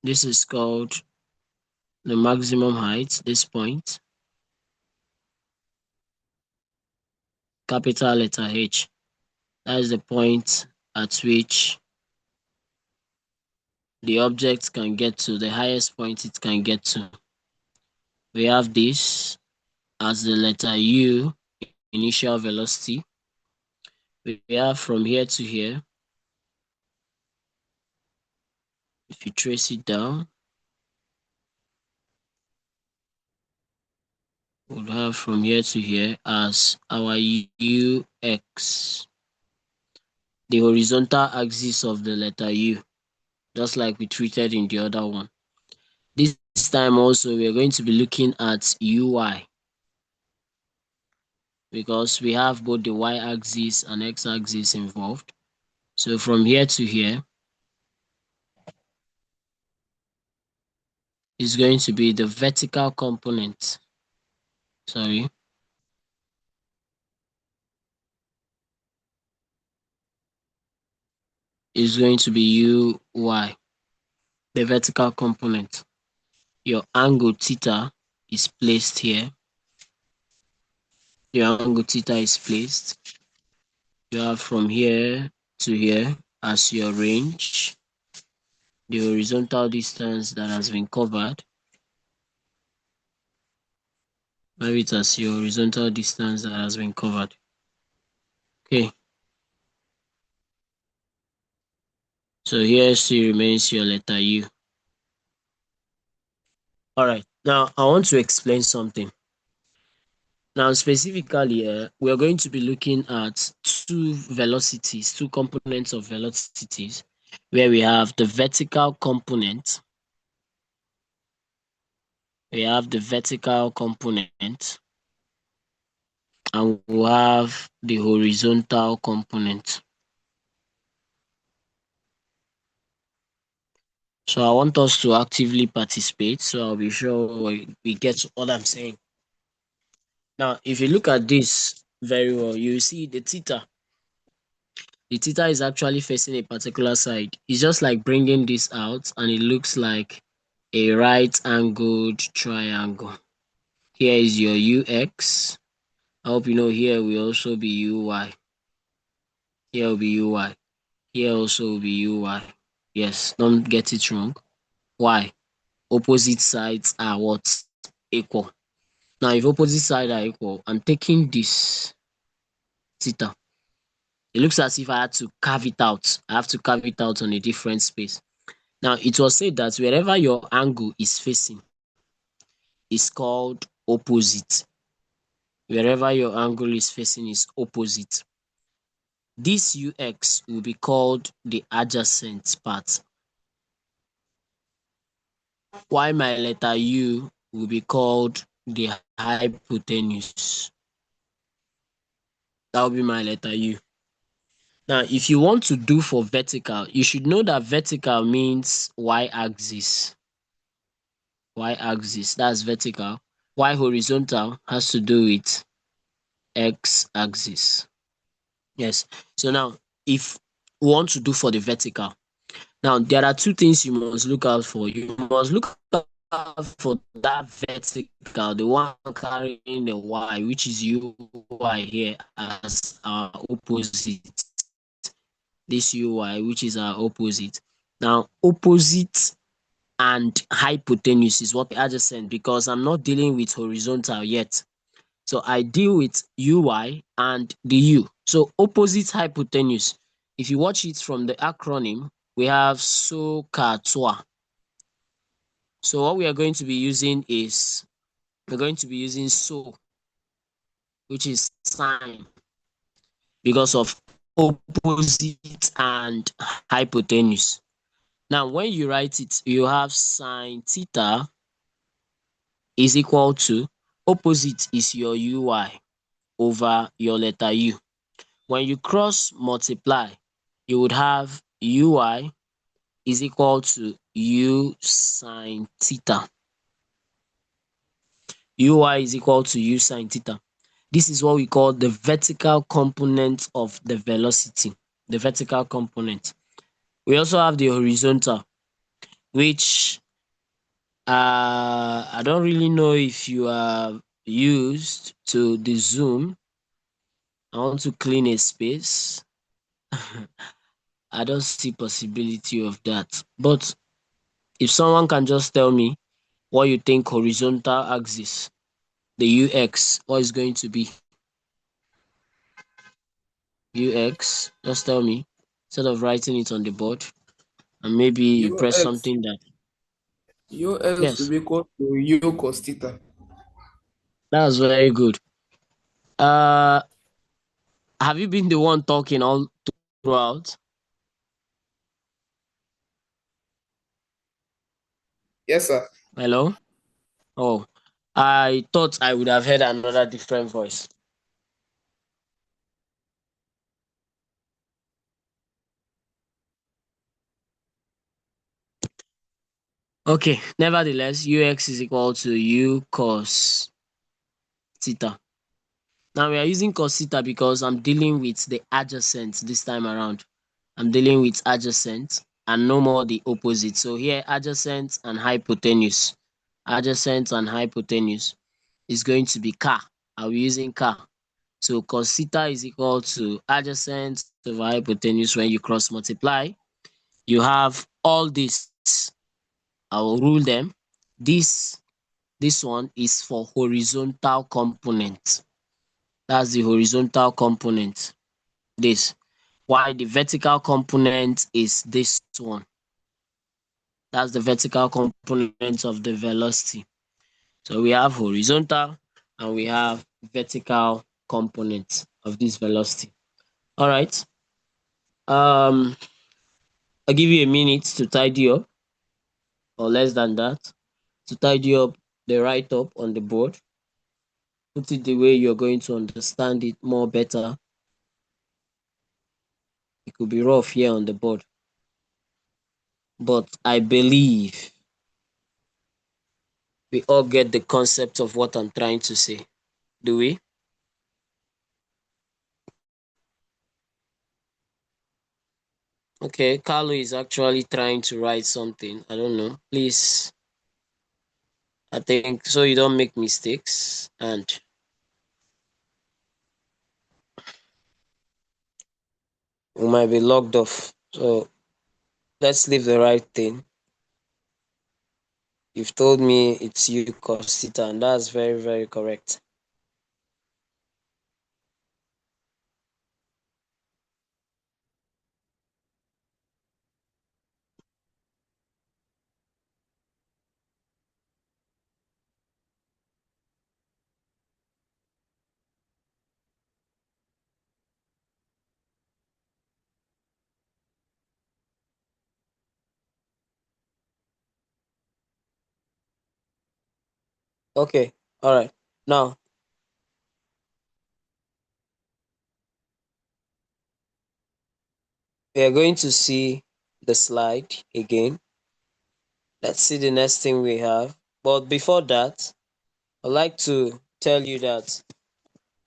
This is called the maximum height, this point, capital letter H. That is the point at which the object can get to, the highest point it can get to. We have this as the letter U, initial velocity. We have from here to here. If you trace it down, we'll have from here to here as our UX, the horizontal axis of the letter U, just like we treated in the other one. This time also, we're going to be looking at UI because we have both the y-axis and x-axis involved. So from here to here is going to be the vertical component. Sorry. Is going to be UY, the vertical component. Your angle theta is placed here. Your angle theta is placed. You have from here to here as your range, the horizontal distance that has been covered. Have it as your horizontal distance that has been covered. Okay. So here still remains your letter U. All right. Now I want to explain something. Now specifically, we are going to be looking at two velocities, two components of velocities, where we have the vertical component. We have the vertical component, and we have the horizontal component. So I want us to actively participate, so I'll be sure we get what I'm saying. Now, if you look at this very well, you see the theta. The theta is actually facing a particular side. It's just like bringing this out and it looks like a right angled triangle. Here is your UX. I hope you know here will also be UY. Here will be UY. Here also will be UY. Yes, don't get it wrong. Why? opposite sides are what? Equal. Now, if opposite sides are equal, I'm taking this theta. It looks as if I had to carve it out. I have to carve it out on a different space. Now, it was said that wherever your angle is facing is called opposite. Wherever your angle is facing is opposite. This UX will be called the adjacent part, while my letter U will be called the hypotenuse. That will be my letter U. Now, if you want to do for vertical, you should know that vertical means y-axis. Y-axis, that's vertical. While horizontal has to do with x-axis. Yes. So now, if we want to do for the vertical, now there are two things you must look out for. You must look out for that vertical, the one carrying the y, which is uy here as our opposite. This uy, which is our opposite. Now, opposite and hypotenuse is what adjacent, because I'm not dealing with horizontal yet. So I deal with uy and the u. So opposite hypotenuse, if you watch it from the acronym, we have SOHCAHTOA. So what we are going to be using is, we're going to be using SO, which is sine, because of opposite and hypotenuse. Now, when you write it, you have sine theta is equal to, opposite is your uy over your letter u. When you cross multiply, you would have uy is equal to u sine theta. Uy is equal to u sine theta. This is what we call the vertical component of the velocity, the vertical component. We also have the horizontal, which I don't really know if you are used to the zoom. I want to clean a space. I don't see possibility of that. But if someone can just tell me what you think horizontal axis, the UX, what is going to be? UX, just tell me, instead of writing it on the board, and maybe you press UX something that, UX will yes, be equal to U cos theta. that's very good. Uh, have you been the one talking all throughout? Yes, sir. Hello? Oh, I thought I would have heard another different voice. Okay, nevertheless, UX is equal to U cos theta. Now we are using cos theta because I'm dealing with the adjacent this time around. I'm dealing with adjacent and no more the opposite. So here, adjacent and hypotenuse. Adjacent and hypotenuse is going to be car. I'll be using car. So cos theta is equal to adjacent over hypotenuse. When you cross multiply, you have all this. I will rule them. This this one is for horizontal component. That's the horizontal component. This. While the vertical component is this one. That's the vertical component of the velocity. So we have horizontal and we have vertical component of this velocity. All right. Um, I'll give you a minute to tidy up, or less than that, to tidy up the write-up on the board. Put it the way you're going to understand it more better. It could be rough here on the board, but I believe we all get the concept of what I'm trying to say. Do we? Okay, Carlo is actually trying to write something. I don't know. Please, I think so you don't make mistakes and we might be logged off. So let's leave the right thing. You've told me it's u cos theta, and that's very, very correct. Okay, all right. Now we are going to see the slide again. Let's see the next thing we have. But before that, I'd like to tell you that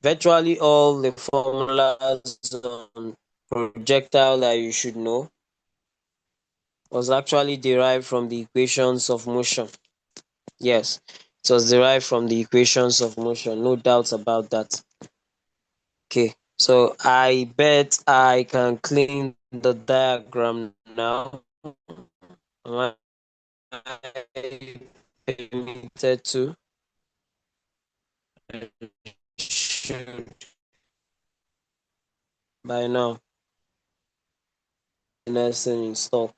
virtually all the formulas on projectile that you should know was actually derived from the equations of motion. Yes, it was derived from the equations of motion, no doubts about that. Okay, so I bet I can clean the diagram now. Am I permitted to? Should by now. Next thing in stock.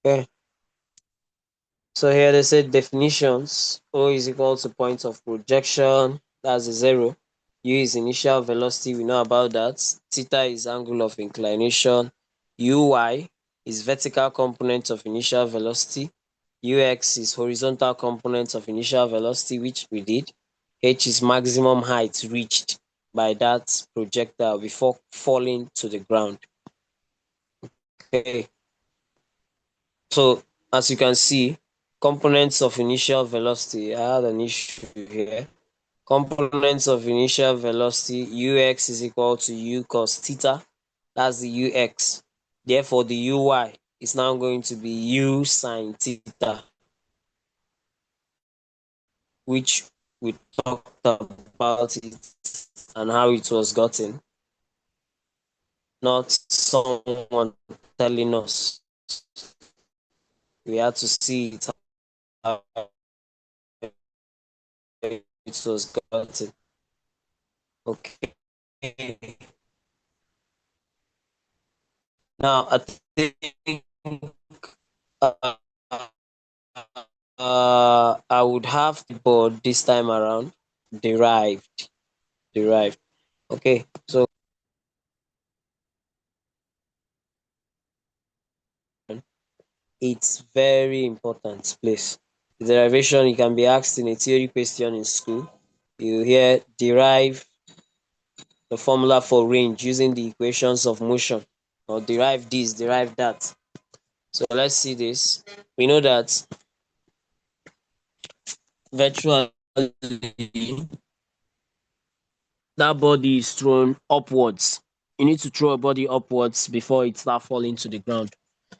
Okay. So here they say definitions. O is equal to point of projection. That's a zero. U is initial velocity. We know about that. Theta is angle of inclination. Uy is vertical component of initial velocity. Ux is horizontal component of initial velocity, which we did. H is maximum height reached by that projectile before falling to the ground. Okay. So as you can see, components of initial velocity, I had an issue here. Components of initial velocity, ux is equal to u cos theta. That's the ux. Therefore, the uy is now going to be u sine theta, which we talked about it and how it was gotten, not someone telling us. We had to see it how it was gotten. Okay. Now I think uh, I would have the board this time around derived. Derived. Okay. So it's very important, please. The derivation, you can be asked in a theory question in school. You hear derive the formula for range using the equations of motion, or derive this, derive that. So let's see this. We know that virtually that body is thrown upwards. You need to throw a body upwards before it start falling to the ground.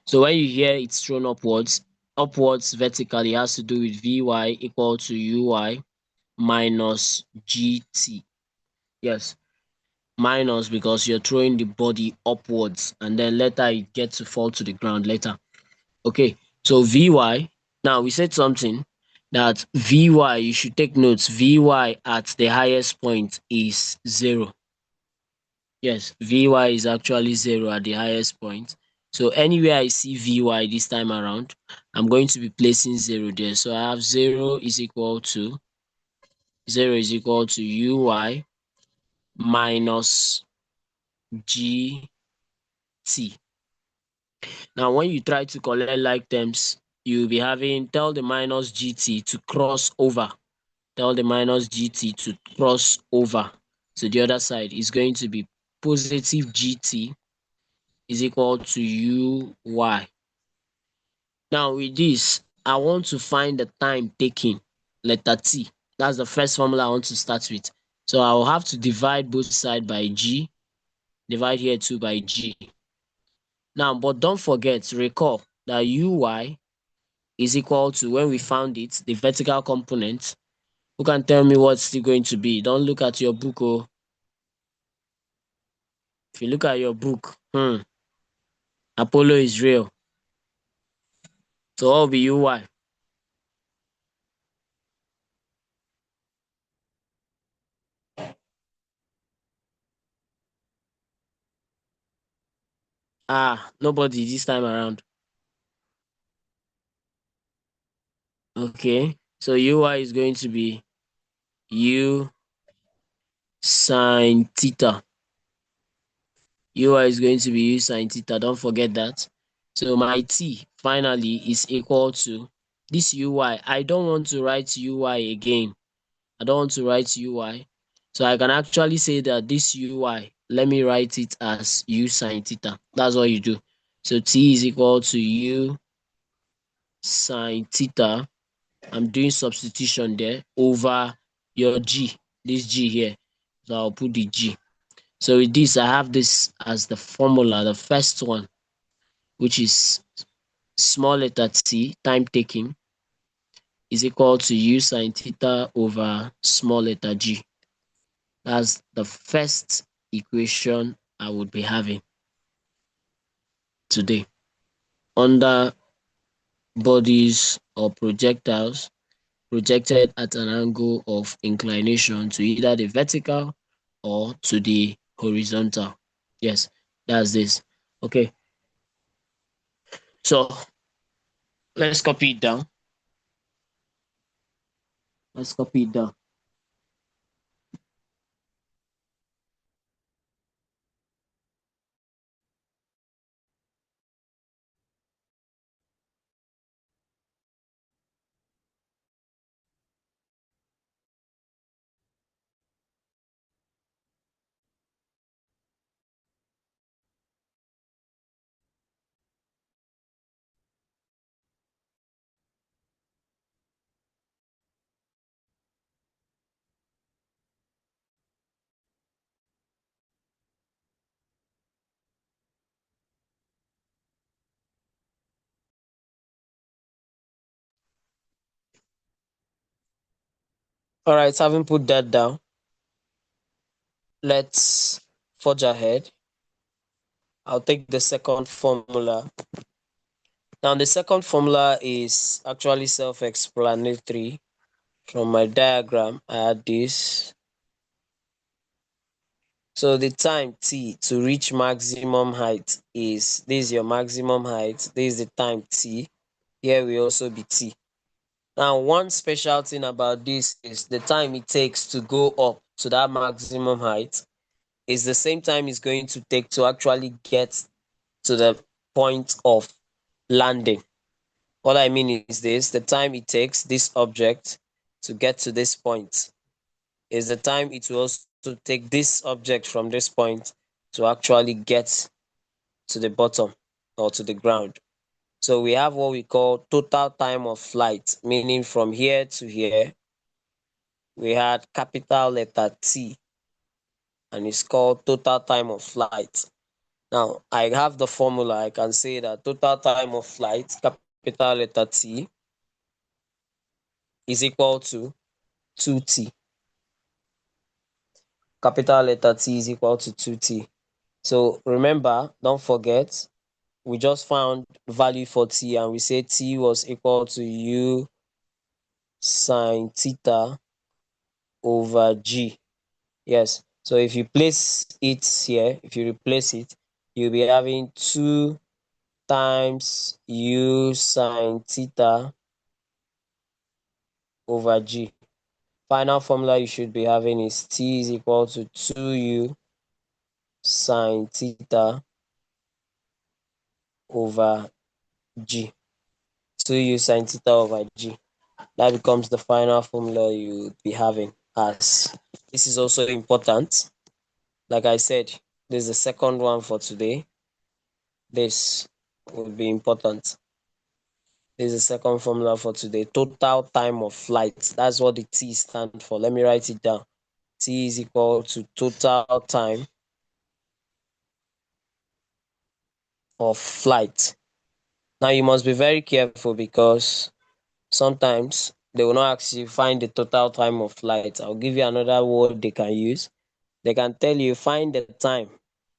So when you hear it's thrown upwards vertically has to do with Vy equal to Uy minus Gt. Yes, minus because you're throwing the body upwards and then later it gets to fall to the ground later. Okay, so Vy, now we said something that Vy, you should take notes, Vy at the highest point is 0. Yes, Vy is actually 0 at the highest point. So anywhere I see Vy this time around, I'm going to be placing 0 there. So I have 0 is equal to Uy minus Gt. Now when you try to collect like terms, you'll be having tell the minus Gt to cross over. Tell the minus Gt to cross over to the other side. It's going to be positive Gt is equal to Uy. Now with this, I want to find the time taken, letter T. That's the first formula I want to start with. So I'll have to divide both sides by G, divide here too by G. Now, but don't forget, recall that Uy is equal to, when we found it, the vertical component. Who can tell me what's still going to be? Don't look at your book. Oh, if you look at your book, Apollo is real. So what will be Uy? Nobody this time around. Okay, so Uy is going to be U sine theta. Uy is going to be U sine theta. Don't forget that. So my T finally is equal to this Uy. I don't want to write Uy again. I don't want to write Uy. So I can actually say that this Uy, let me write it as U sine theta. That's what you do. So T is equal to U sine theta. I'm doing substitution there over your G, this G here. So I'll put the G. So with this, I have this as the formula, the first one, which is small letter t, time taking, is equal to U sine theta over small letter G. That's the first equation I would be having today. Under bodies or projectiles projected at an angle of inclination to either the vertical or to the horizontal. Yes, that's this. Okay, so let's copy it down. Let's copy it down. All right, having put that down, let's forge ahead. I'll take the second formula. Now, the second formula is actually self-explanatory. From my diagram, I had this. So the time t to reach maximum height is, this is your maximum height. This is the time t. Here will also be t. Now, one special thing about this is the time it takes to go up to that maximum height is the same time it's going to take to actually get to the point of landing. What I mean is this: the time it takes this object to get to this point is the time it will also take this object from this point to actually get to the bottom or to the ground. So we have what we call total time of flight, meaning from here to here, we had capital letter T, and it's called total time of flight. Now, I have the formula. I can say that total time of flight, capital letter T, is equal to 2T. Capital letter T is equal to 2T. So remember, don't forget, we just found value for T and we say T was equal to U sine theta over G. Yes. So if you place it here, if you replace it, you'll be having 2 times U sine theta over G. Final formula you should be having is T is equal to 2U sine theta over G. 2U sine theta over G. That becomes the final formula you'll be having, as this is also important. Like I said, this is the second one for today. This will be important. This is the second formula for today. Total time of flight. That's what the T stands for. Let me write it down. T is equal to total time of flight. Now you must be very careful because sometimes they will not ask you find the total time of flight. I'll give you another word they can use. They can tell you find the time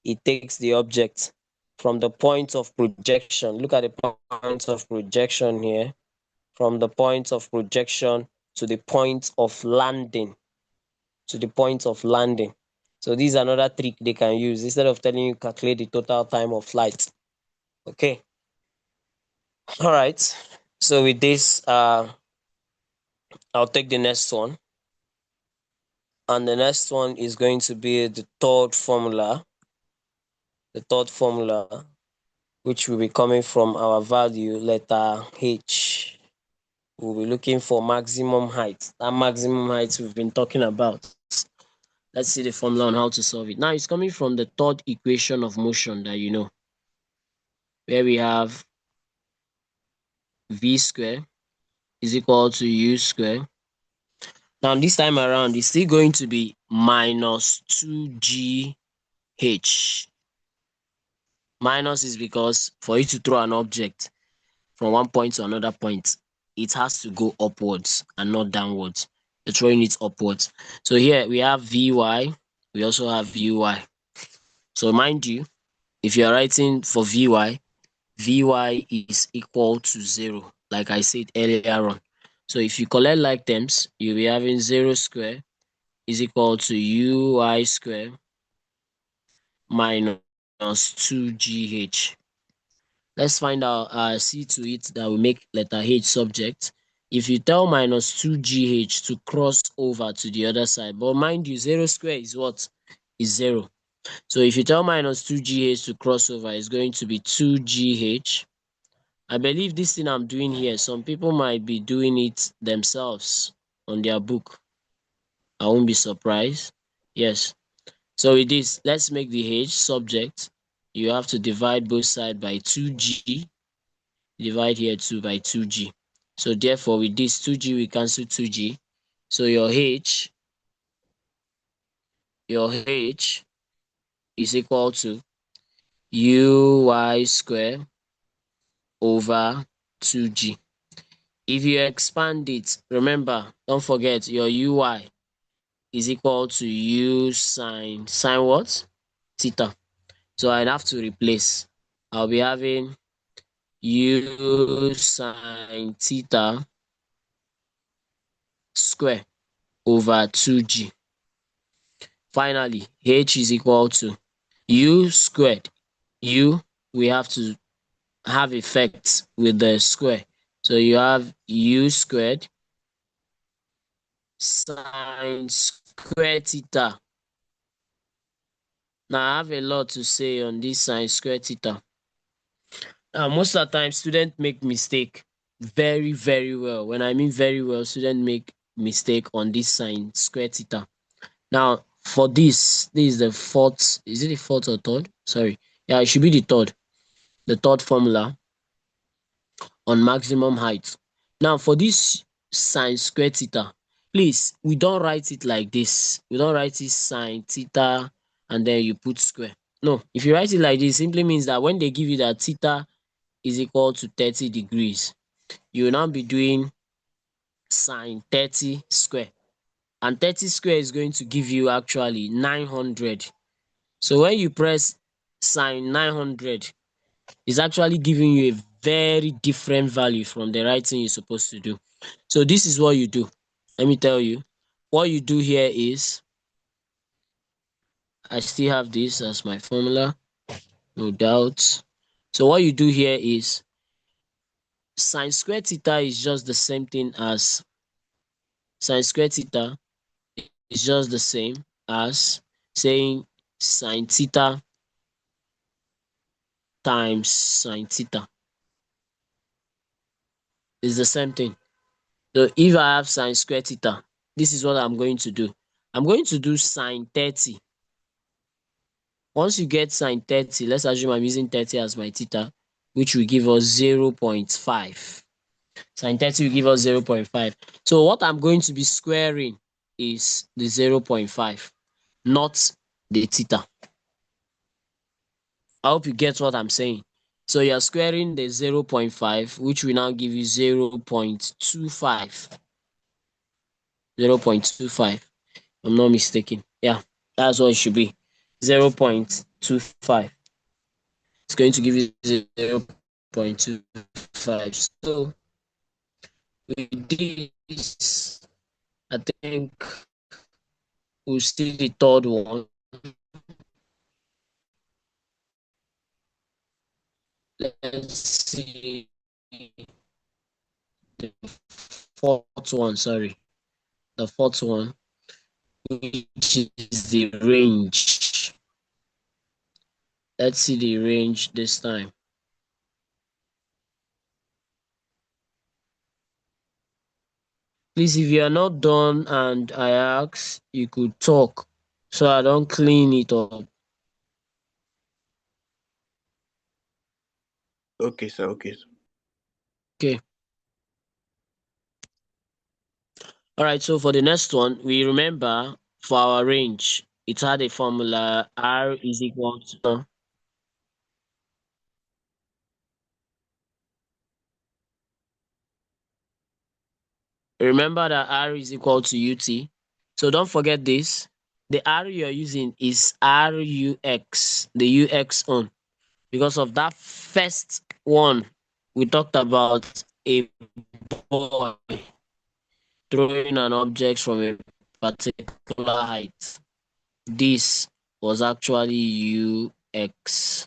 it takes the object from the point of projection. Look at the point of projection here. From the point of projection to the point of landing. To the point of landing. So this is another trick they can use instead of telling you calculate the total time of flight. Okay. All right. So with this, I'll take the next one. And the next one is going to be the third formula. The third formula, which will be coming from our value letter H. We'll be looking for maximum height. That maximum height we've been talking about. Let's see the formula on how to solve it. Now it's coming from the third equation of motion that you know, where we have v square is equal to u square. Now this time around, it's still going to be minus 2gh. Minus is because for you to throw an object from one point to another point, it has to go upwards and not downwards. You're throwing it upwards. So here we have Vy, we also have Uy. So mind you, if you're writing for Vy, Vy is equal to 0, like I said earlier on. So if you collect like terms, you'll be having 0 square is equal to Uy square minus 2gh. Let's find out, see to it that we make letter H subject. If you tell minus 2gh to cross over to the other side, but mind you, 0 square is what? Is 0. So if you tell minus 2gh to cross over, it's going to be 2gh. I believe this thing I'm doing here, some people might be doing it themselves on their book. I won't be surprised. Yes. So with this, let's make the H subject. You have to divide both sides by 2g. Divide here 2 by 2g. So therefore, with this 2g, we cancel 2g. So your H is equal to uy square over 2g. If you expand it, remember, don't forget your uy is equal to u sine what? Theta. So I'd have to replace. I'll be having u sine theta square over 2g. Finally, h is equal to u squared. U, we have to have effects with the square. So you have u squared sine square theta. Now I have a lot to say on this sine square theta. Most of the time, students make mistake very, very well. When I mean very well, students make mistake on this sine square theta. Now, for this is the fourth. Is it the fourth or third? Sorry. Yeah, it should be the third. The third formula on maximum height. Now, for this sine square theta, please, we don't write it like this. We don't write it sine theta and then you put square. No, if you write it like this, it simply means that when they give you that theta is equal to 30 degrees, you will now be doing sine 30 square. And 30 square is going to give you actually 900. So when you press sine 900, it's actually giving you a very different value from the right thing you're supposed to do. So this is what you do. Let me tell you. What you do here is, I still have this as my formula, no doubt. So what you do here is, sine square theta is just the same thing as, sine square theta is just the same as saying sine theta times sine theta. It's the same thing. So if I have sine square theta, this is what I'm going to do. I'm going to do sine 30. Once you get sine 30, let's assume I'm using 30 as my theta, which will give us 0.5. Sine 30 will give us 0.5. So what I'm going to be squaring is the 0.5, not the theta. I hope you get what I'm saying. So you're squaring the 0.5, which will now give you 0.25. 0.25. I'm not mistaken. Yeah, that's what it should be. 0.25. It's going to give you 0.25. So with this, I think we'll see the third one. Let's see the fourth one, sorry. The fourth one, which is the range. Let's see the range this time. Please, if you are not done and I ask, you could talk so I don't clean it up. Okay, sir. Okay, sir. Okay. All right. So for the next one, we remember for our range, it had a formula R is equal to. Remember that R is equal to UT. So don't forget this. The R you're using is RUX, the UX on. Because of that first one, we talked about a boy throwing an object from a particular height. This was actually UX,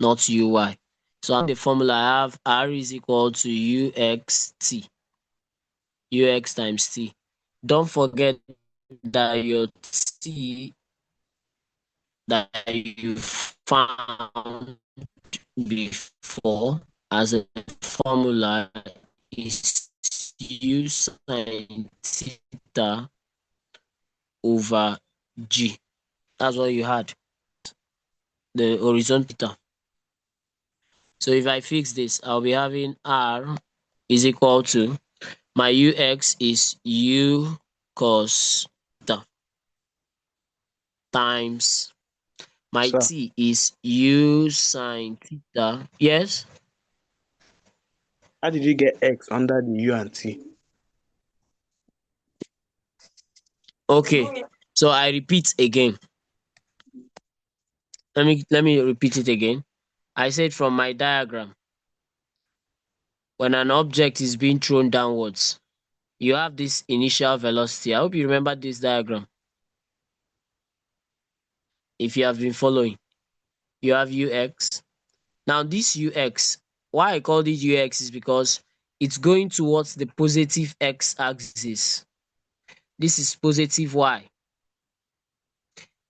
not UI. So in the formula, I have R is equal to UXT, UX times T. Don't forget that your T that you found before as a formula is U sine theta over G. That's what you had, the horizontal theta. So if I fix this, I'll be having R is equal to, my UX is U cos theta times my Sir, T is U sine theta. Yes? how did you get X under the U and T? Okay. So I repeat again. Let me repeat it again. I said from my diagram, when an object is being thrown downwards, you have this initial velocity. I hope you remember this diagram. If you have been following, you have UX. Now this UX, why I called it UX is because it's going towards the positive X axis. This is positive Y.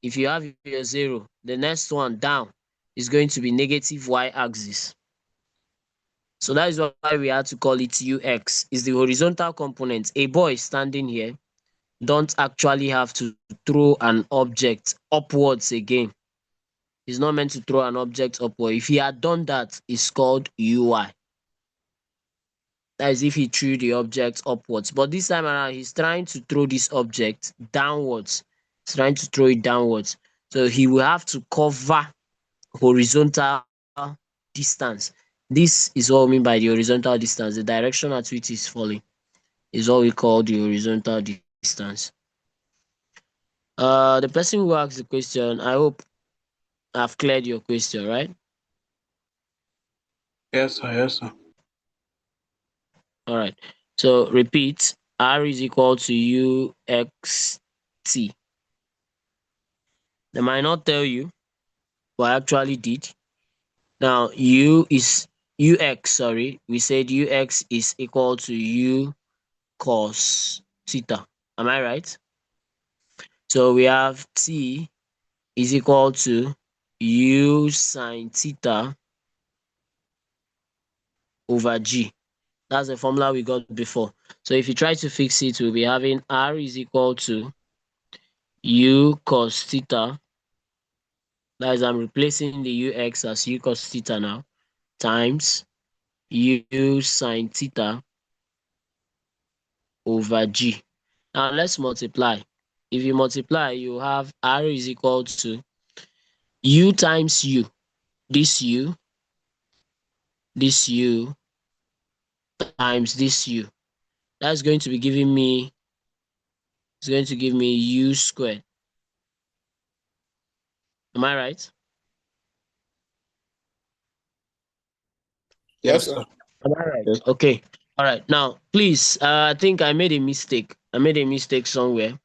If you have your 0, the next one down is going to be negative Y axis. So that is why we had to call it UX. It's the horizontal component. A boy standing here don't actually have to throw an object upwards again. He's not meant to throw an object upward. If he had done that, it's called UI. That is if he threw the object upwards. But this time around, he's trying to throw this object downwards. He's trying to throw it downwards. So he will have to cover horizontal distance. This is what we mean by the horizontal distance. The direction at which it's falling is what we call the horizontal distance. The person who asked the question, I hope I've cleared your question, right? Yes, sir. Yes, sir. All right. So repeat, R is equal to UXT. They might not tell you, but I actually did. Now U is UX, sorry. We said UX is equal to U cos theta. Am I right? So we have T is equal to U sine theta over G. That's the formula we got before. So if you try to fix it, we'll be having R is equal to U cos theta. That is, I'm replacing the UX as U cos theta now, times U sine theta over G. Now let's multiply. If you multiply, you have R is equal to U times U. This U, this U times this U. That's going to be giving me, it's going to give me U squared. Am I right? Yes, Yes, sir. sir. Am I right? Yes. Okay. All right. Now, please, I think I made a mistake. I made a mistake somewhere.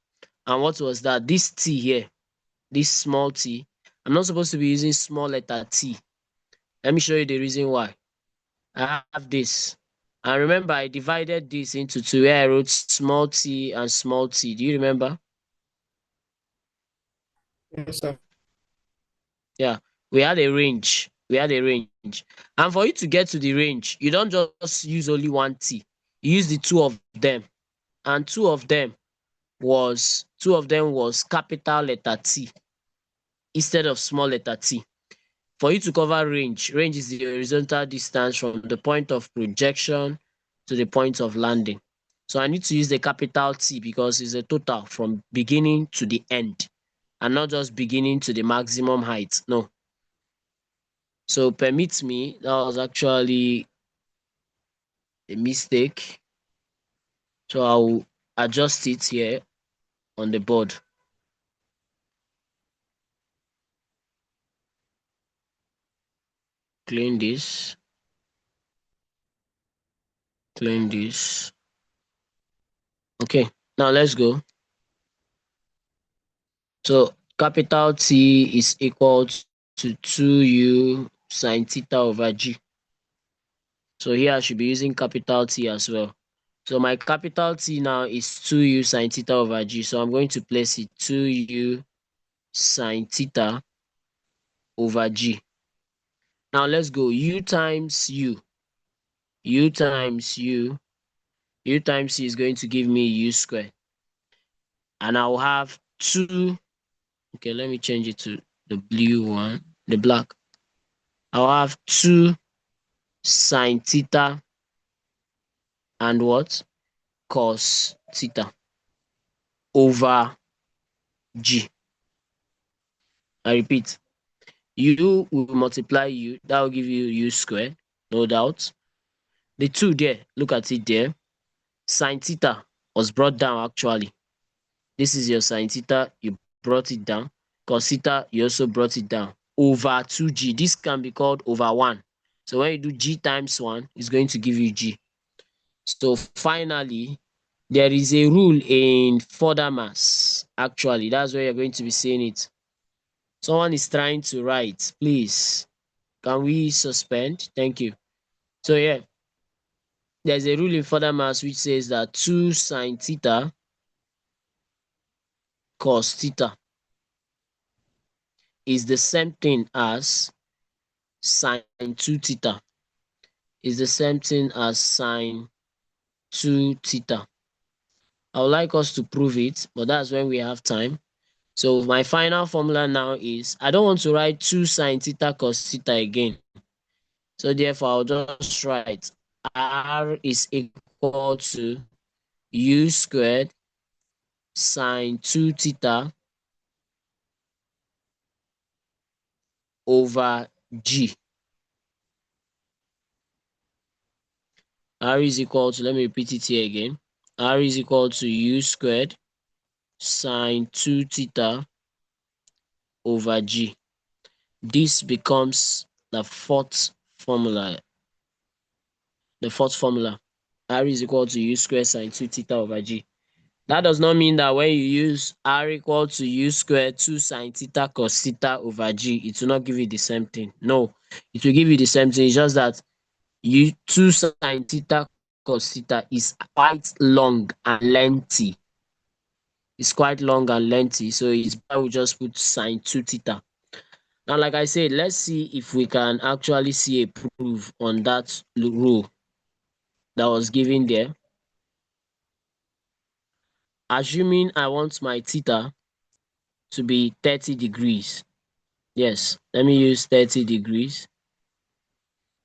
And what was that? This T here, this small t, I'm not supposed to be using small letter T. Let me show you the reason why. I have this. And remember, I divided this into two where I wrote small t and small t. Do you remember? Yes, sir. Yeah. We had a range. We had a range. And for you to get to the range, you don't just use only one t. You use the two of them. And two of them was capital letter T instead of small letter t. For you to cover range is the horizontal distance from the point of projection to the point of landing. So I need to use the capital T because it's a total from beginning to the end and not just beginning to the maximum height. No. So permit me, that was actually a mistake. So I'll adjust it here on the board. Clean this, clean this. Okay, now let's go. So capital T is equal to 2u sine theta over g. So here I should be using capital T as well. So my capital T now is 2u sine theta over g. So I'm going to place it 2u sine theta over g. Now let's go. U times u. U times u. U times c is going to give me u squared. And I'll have 2. Okay, let me change it to the blue one, the black. I'll have 2 sine theta and what? Cos theta over g. I repeat, u will multiply u, that will give you u squared, no doubt. The 2 there, look at it there. Sine theta was brought down actually. This is your sine theta, you brought it down. Cos theta, you also brought it down. Over 2g, this can be called over 1. So when you do g times 1, it's going to give you g. So finally, there is a rule in further mass. Actually, that's where you're going to be seeing it. Someone is trying to write. Please, can we suspend? Thank you. So yeah, there's a rule in further mass which says that 2 sine theta cos theta is the same thing as sine 2 theta. Is the same thing as sine 2 theta. I would like us to prove it, but that's when we have time. So my final formula now is, I don't want to write 2 sine theta cos theta again. So therefore, I'll just write R is equal to U squared sine 2 theta over G. R is equal to, let me repeat it here again. R is equal to U squared sine 2 theta over G. This becomes the fourth formula. The fourth formula. R is equal to U squared sine 2 theta over G. That does not mean that when you use R equal to U squared 2 sine theta cos theta over G, it will not give you the same thing. No, it will give you the same thing. It's just that you 2 sine theta cos theta is quite long and lengthy. It's quite long and lengthy, so it's better we just put sine 2 theta. Now, like I said, let's see if we can actually see a proof on that rule that was given there. Assuming I want my theta to be 30 degrees. Yes, let me use 30 degrees.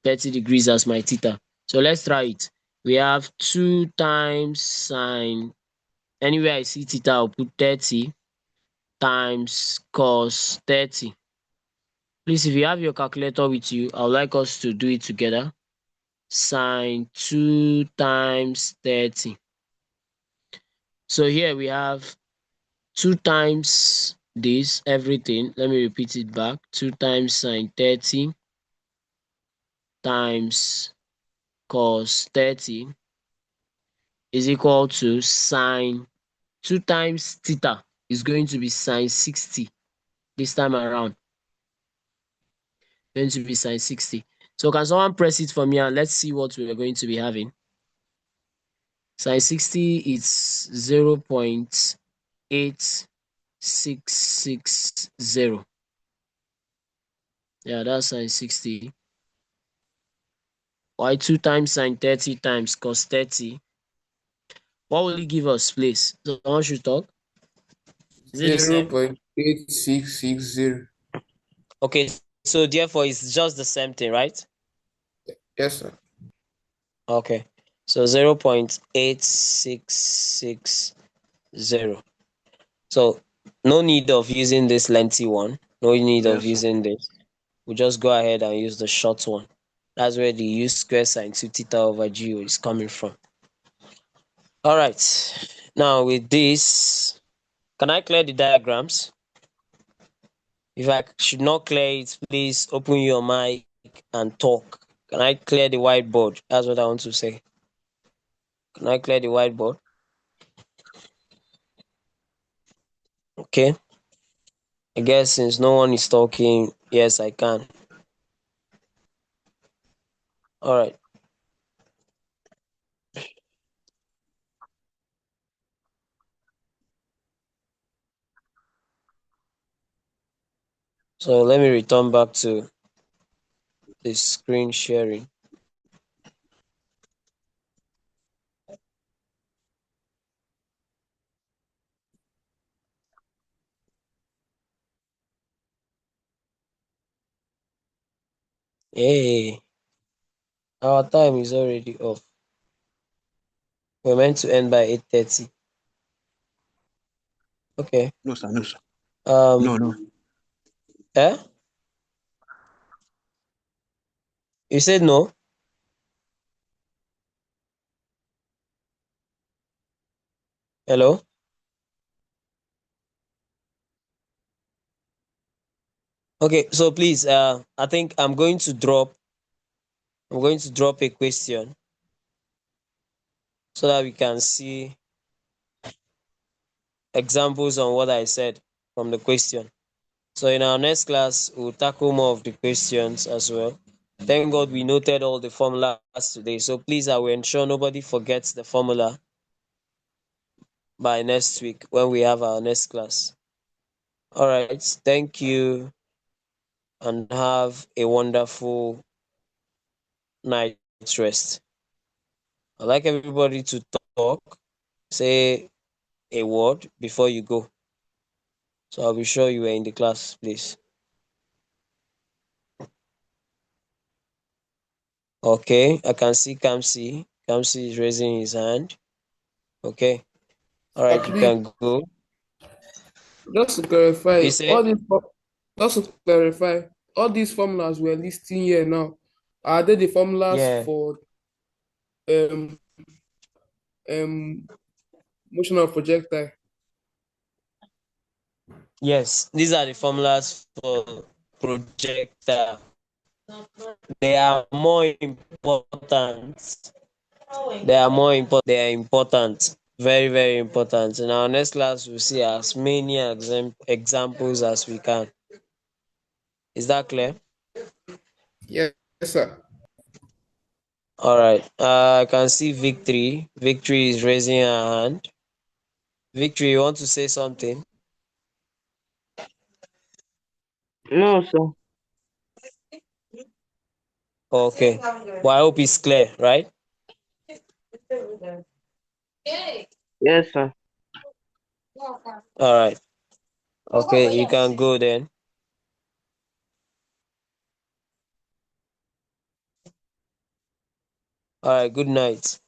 30 degrees as my theta. So let's try it. We have 2 times sine Anywhere I see theta, I'll put 30 times cos 30. Please, if you have your calculator with you, I would like us to do it together. Sine 2 times 30. So here we have 2 times this, everything. Let me repeat it back. 2 times sine 30 times cos 30 is equal to sine 2 times theta is going to be sine 60 this time around. Going to be sine 60. So can someone press it for me and let's see what we're going to be having. Sine 60 is 0.8660. Yeah, that's sine 60. Why 2 times sine 30 times cos 30? What will it give us, please? Someone should talk. Is it the Zero same? point 0.8660. Okay, so therefore it's just the same thing, right? Yes, sir. Okay. So 0.8660. So no need of using this lengthy one. No need of Yes, sir. using this. We'll just go ahead and use the short one. That's where the u square sine 2 theta over g is coming from. All right. Now with this, can I clear the diagrams? If I should not clear it, please open your mic and talk. Can I clear the whiteboard? That's what I want to say. Can I clear the whiteboard? Okay. I guess since no one is talking, yes, I can. All right. So let me return back to the screen sharing. Hey, our time is already off. We're meant to end by 8:30. Okay. No, sir. No, sir. Um. No, no. Eh? You said no. Hello. Okay. So please, I think I'm going to drop. I'm going to drop a question so that we can see examples on what I said from the question. So in our next class, we'll tackle more of the questions as well. Thank God we noted all the formulas today. So please, I will ensure nobody forgets the formula by next week when we have our next class. All right. Thank you and have a wonderful night's rest. I'd like everybody to talk, say a word before you go. So I'll be sure you were in the class, please. Okay, I can see Kamsi. Kamsi is raising his hand. Okay. All right, you Please, can go. just to clarify, You say? just to clarify, all these formulas we're listing here now, are they the formulas Yeah. for um um motion of projectile? Yes, these are the formulas for projectile. They are more important. They are important. Very, very important. In our next class, we'll see as many examples as we can. Is that clear? Yes, sir. All right. I can see Victory. Victory is raising her hand. Victory, you want to say something? No, sir. Okay. Well, I hope it's clear, right? Yes, sir. All right. Okay, you can go then. All right. Good night.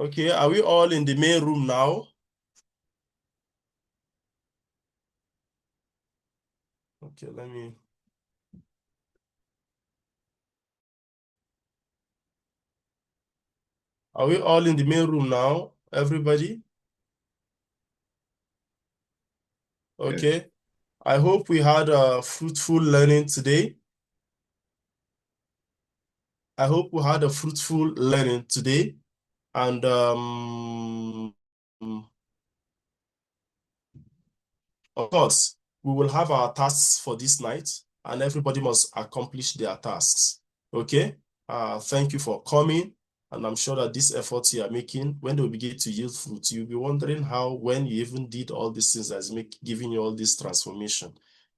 Okay, are we all in the main room now? Okay, let me. Are we all in the main room now, everybody? Okay. I hope we had a fruitful learning today. I hope we had a fruitful learning today. And of course, we will have our tasks for this night, and everybody must accomplish their tasks. Okay? Thank you for coming. And I'm sure that this effort you are making, when they will begin to yield fruit, you'll be wondering how, when you even did all these things that's giving you all this transformation.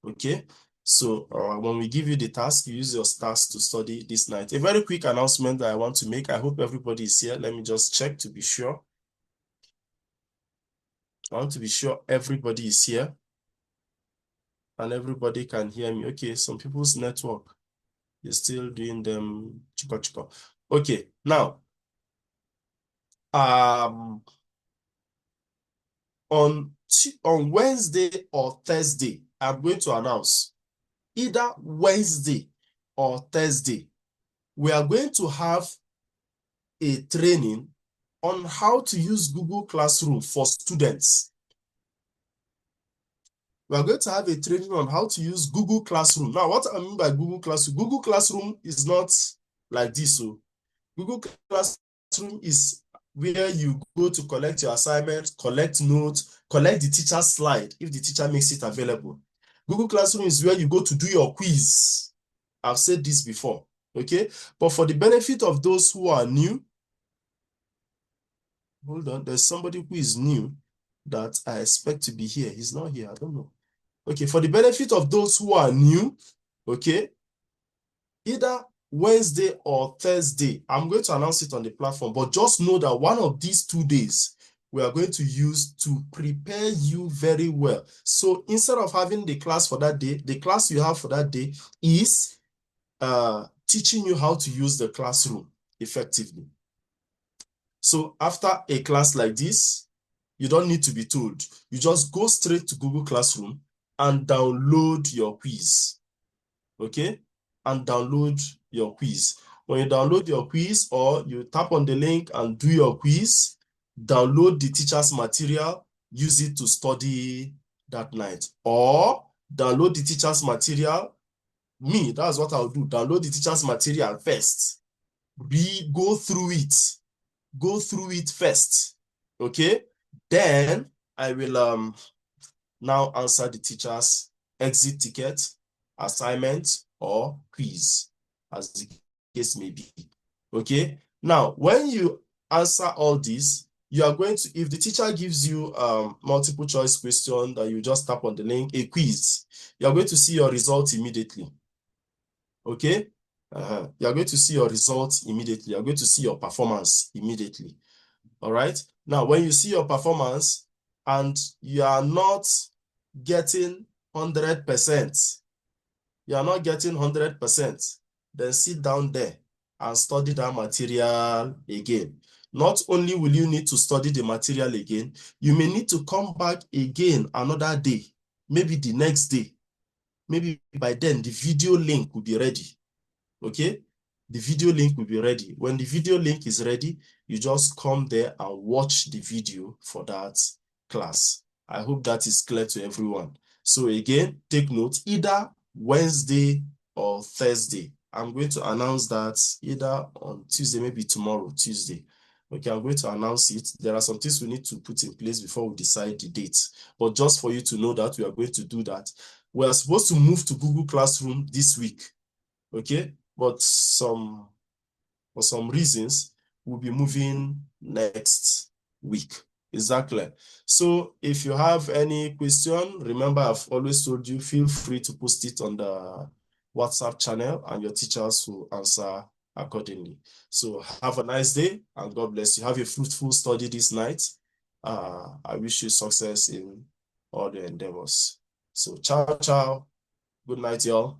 Okay? So when we give you the task, you use your tasks to study this night. A very quick announcement that I want to make. I hope everybody is here. Let me just check to be sure. I want to be sure everybody is here and everybody can hear me. Okay, some people's network is still doing them chika chika. Okay, now on Wednesday or Thursday, I'm going to announce either Wednesday or Thursday, we are going to have a training on how to use Google Classroom for students. We are going to have a training on how to use Google Classroom. Now, what I mean by Google Classroom is not like this. So Google Classroom is where you go to collect your assignment, collect notes, collect the teacher's slide if the teacher makes it available. Google Classroom is where you go to do your quiz. I've said this before, okay? But for the benefit of those who are new, hold on, there's somebody who is new that I expect to be here. He's not here, I don't know. Okay, for the benefit of those who are new, okay, either Wednesday or Thursday, I'm going to announce it on the platform, but just know that one of these 2 days we are going to use to prepare you very well. So instead of having the class for that day, the class you have for that day is teaching you how to use the classroom effectively. So after a class like this, you don't need to be told. You just go straight to Google Classroom and download your quiz. Okay? And download your quiz. When you download your quiz or you tap on the link and do your quiz, download the teacher's material, use it to study that night. Or download the teacher's material. That's what I'll do. Download the teacher's material first. Go through it. Go through it first. Okay? Then I will now answer the teacher's exit ticket, assignment, or quiz, as the case may be. Okay? Now, when you answer all these, you are going to, if the teacher gives you multiple choice question that you just tap on the link, a quiz, you are going to see your results immediately. Okay? You are going to see your results immediately. You are going to see your performance immediately. All right? Now, when you see your performance and you are not getting 100%, you are not getting 100%, then sit down there and study that material again. Not only will you need to study the material again, you may need to come back again another day, maybe the next day. Maybe by then the video link will be ready. Okay? The video link will be ready. When the video link is ready, you just come there and watch the video for that class. I hope that is clear to everyone. So again, take note, either Wednesday or Thursday. I'm going to announce that either on Tuesday, maybe tomorrow, Tuesday. Okay, I'm going to announce it. There are some things we need to put in place before we decide the date. But just for you to know that we are going to do that. We are supposed to move to Google Classroom this week. Okay, but for some reasons, we'll be moving next week. Is that clear? So if you have any question, remember I've always told you, feel free to post it on the WhatsApp channel and your teachers will answer accordingly. So have a nice day and God bless you. Have a fruitful study this night. I wish you success in all the endeavors. So ciao, ciao. Good night, y'all.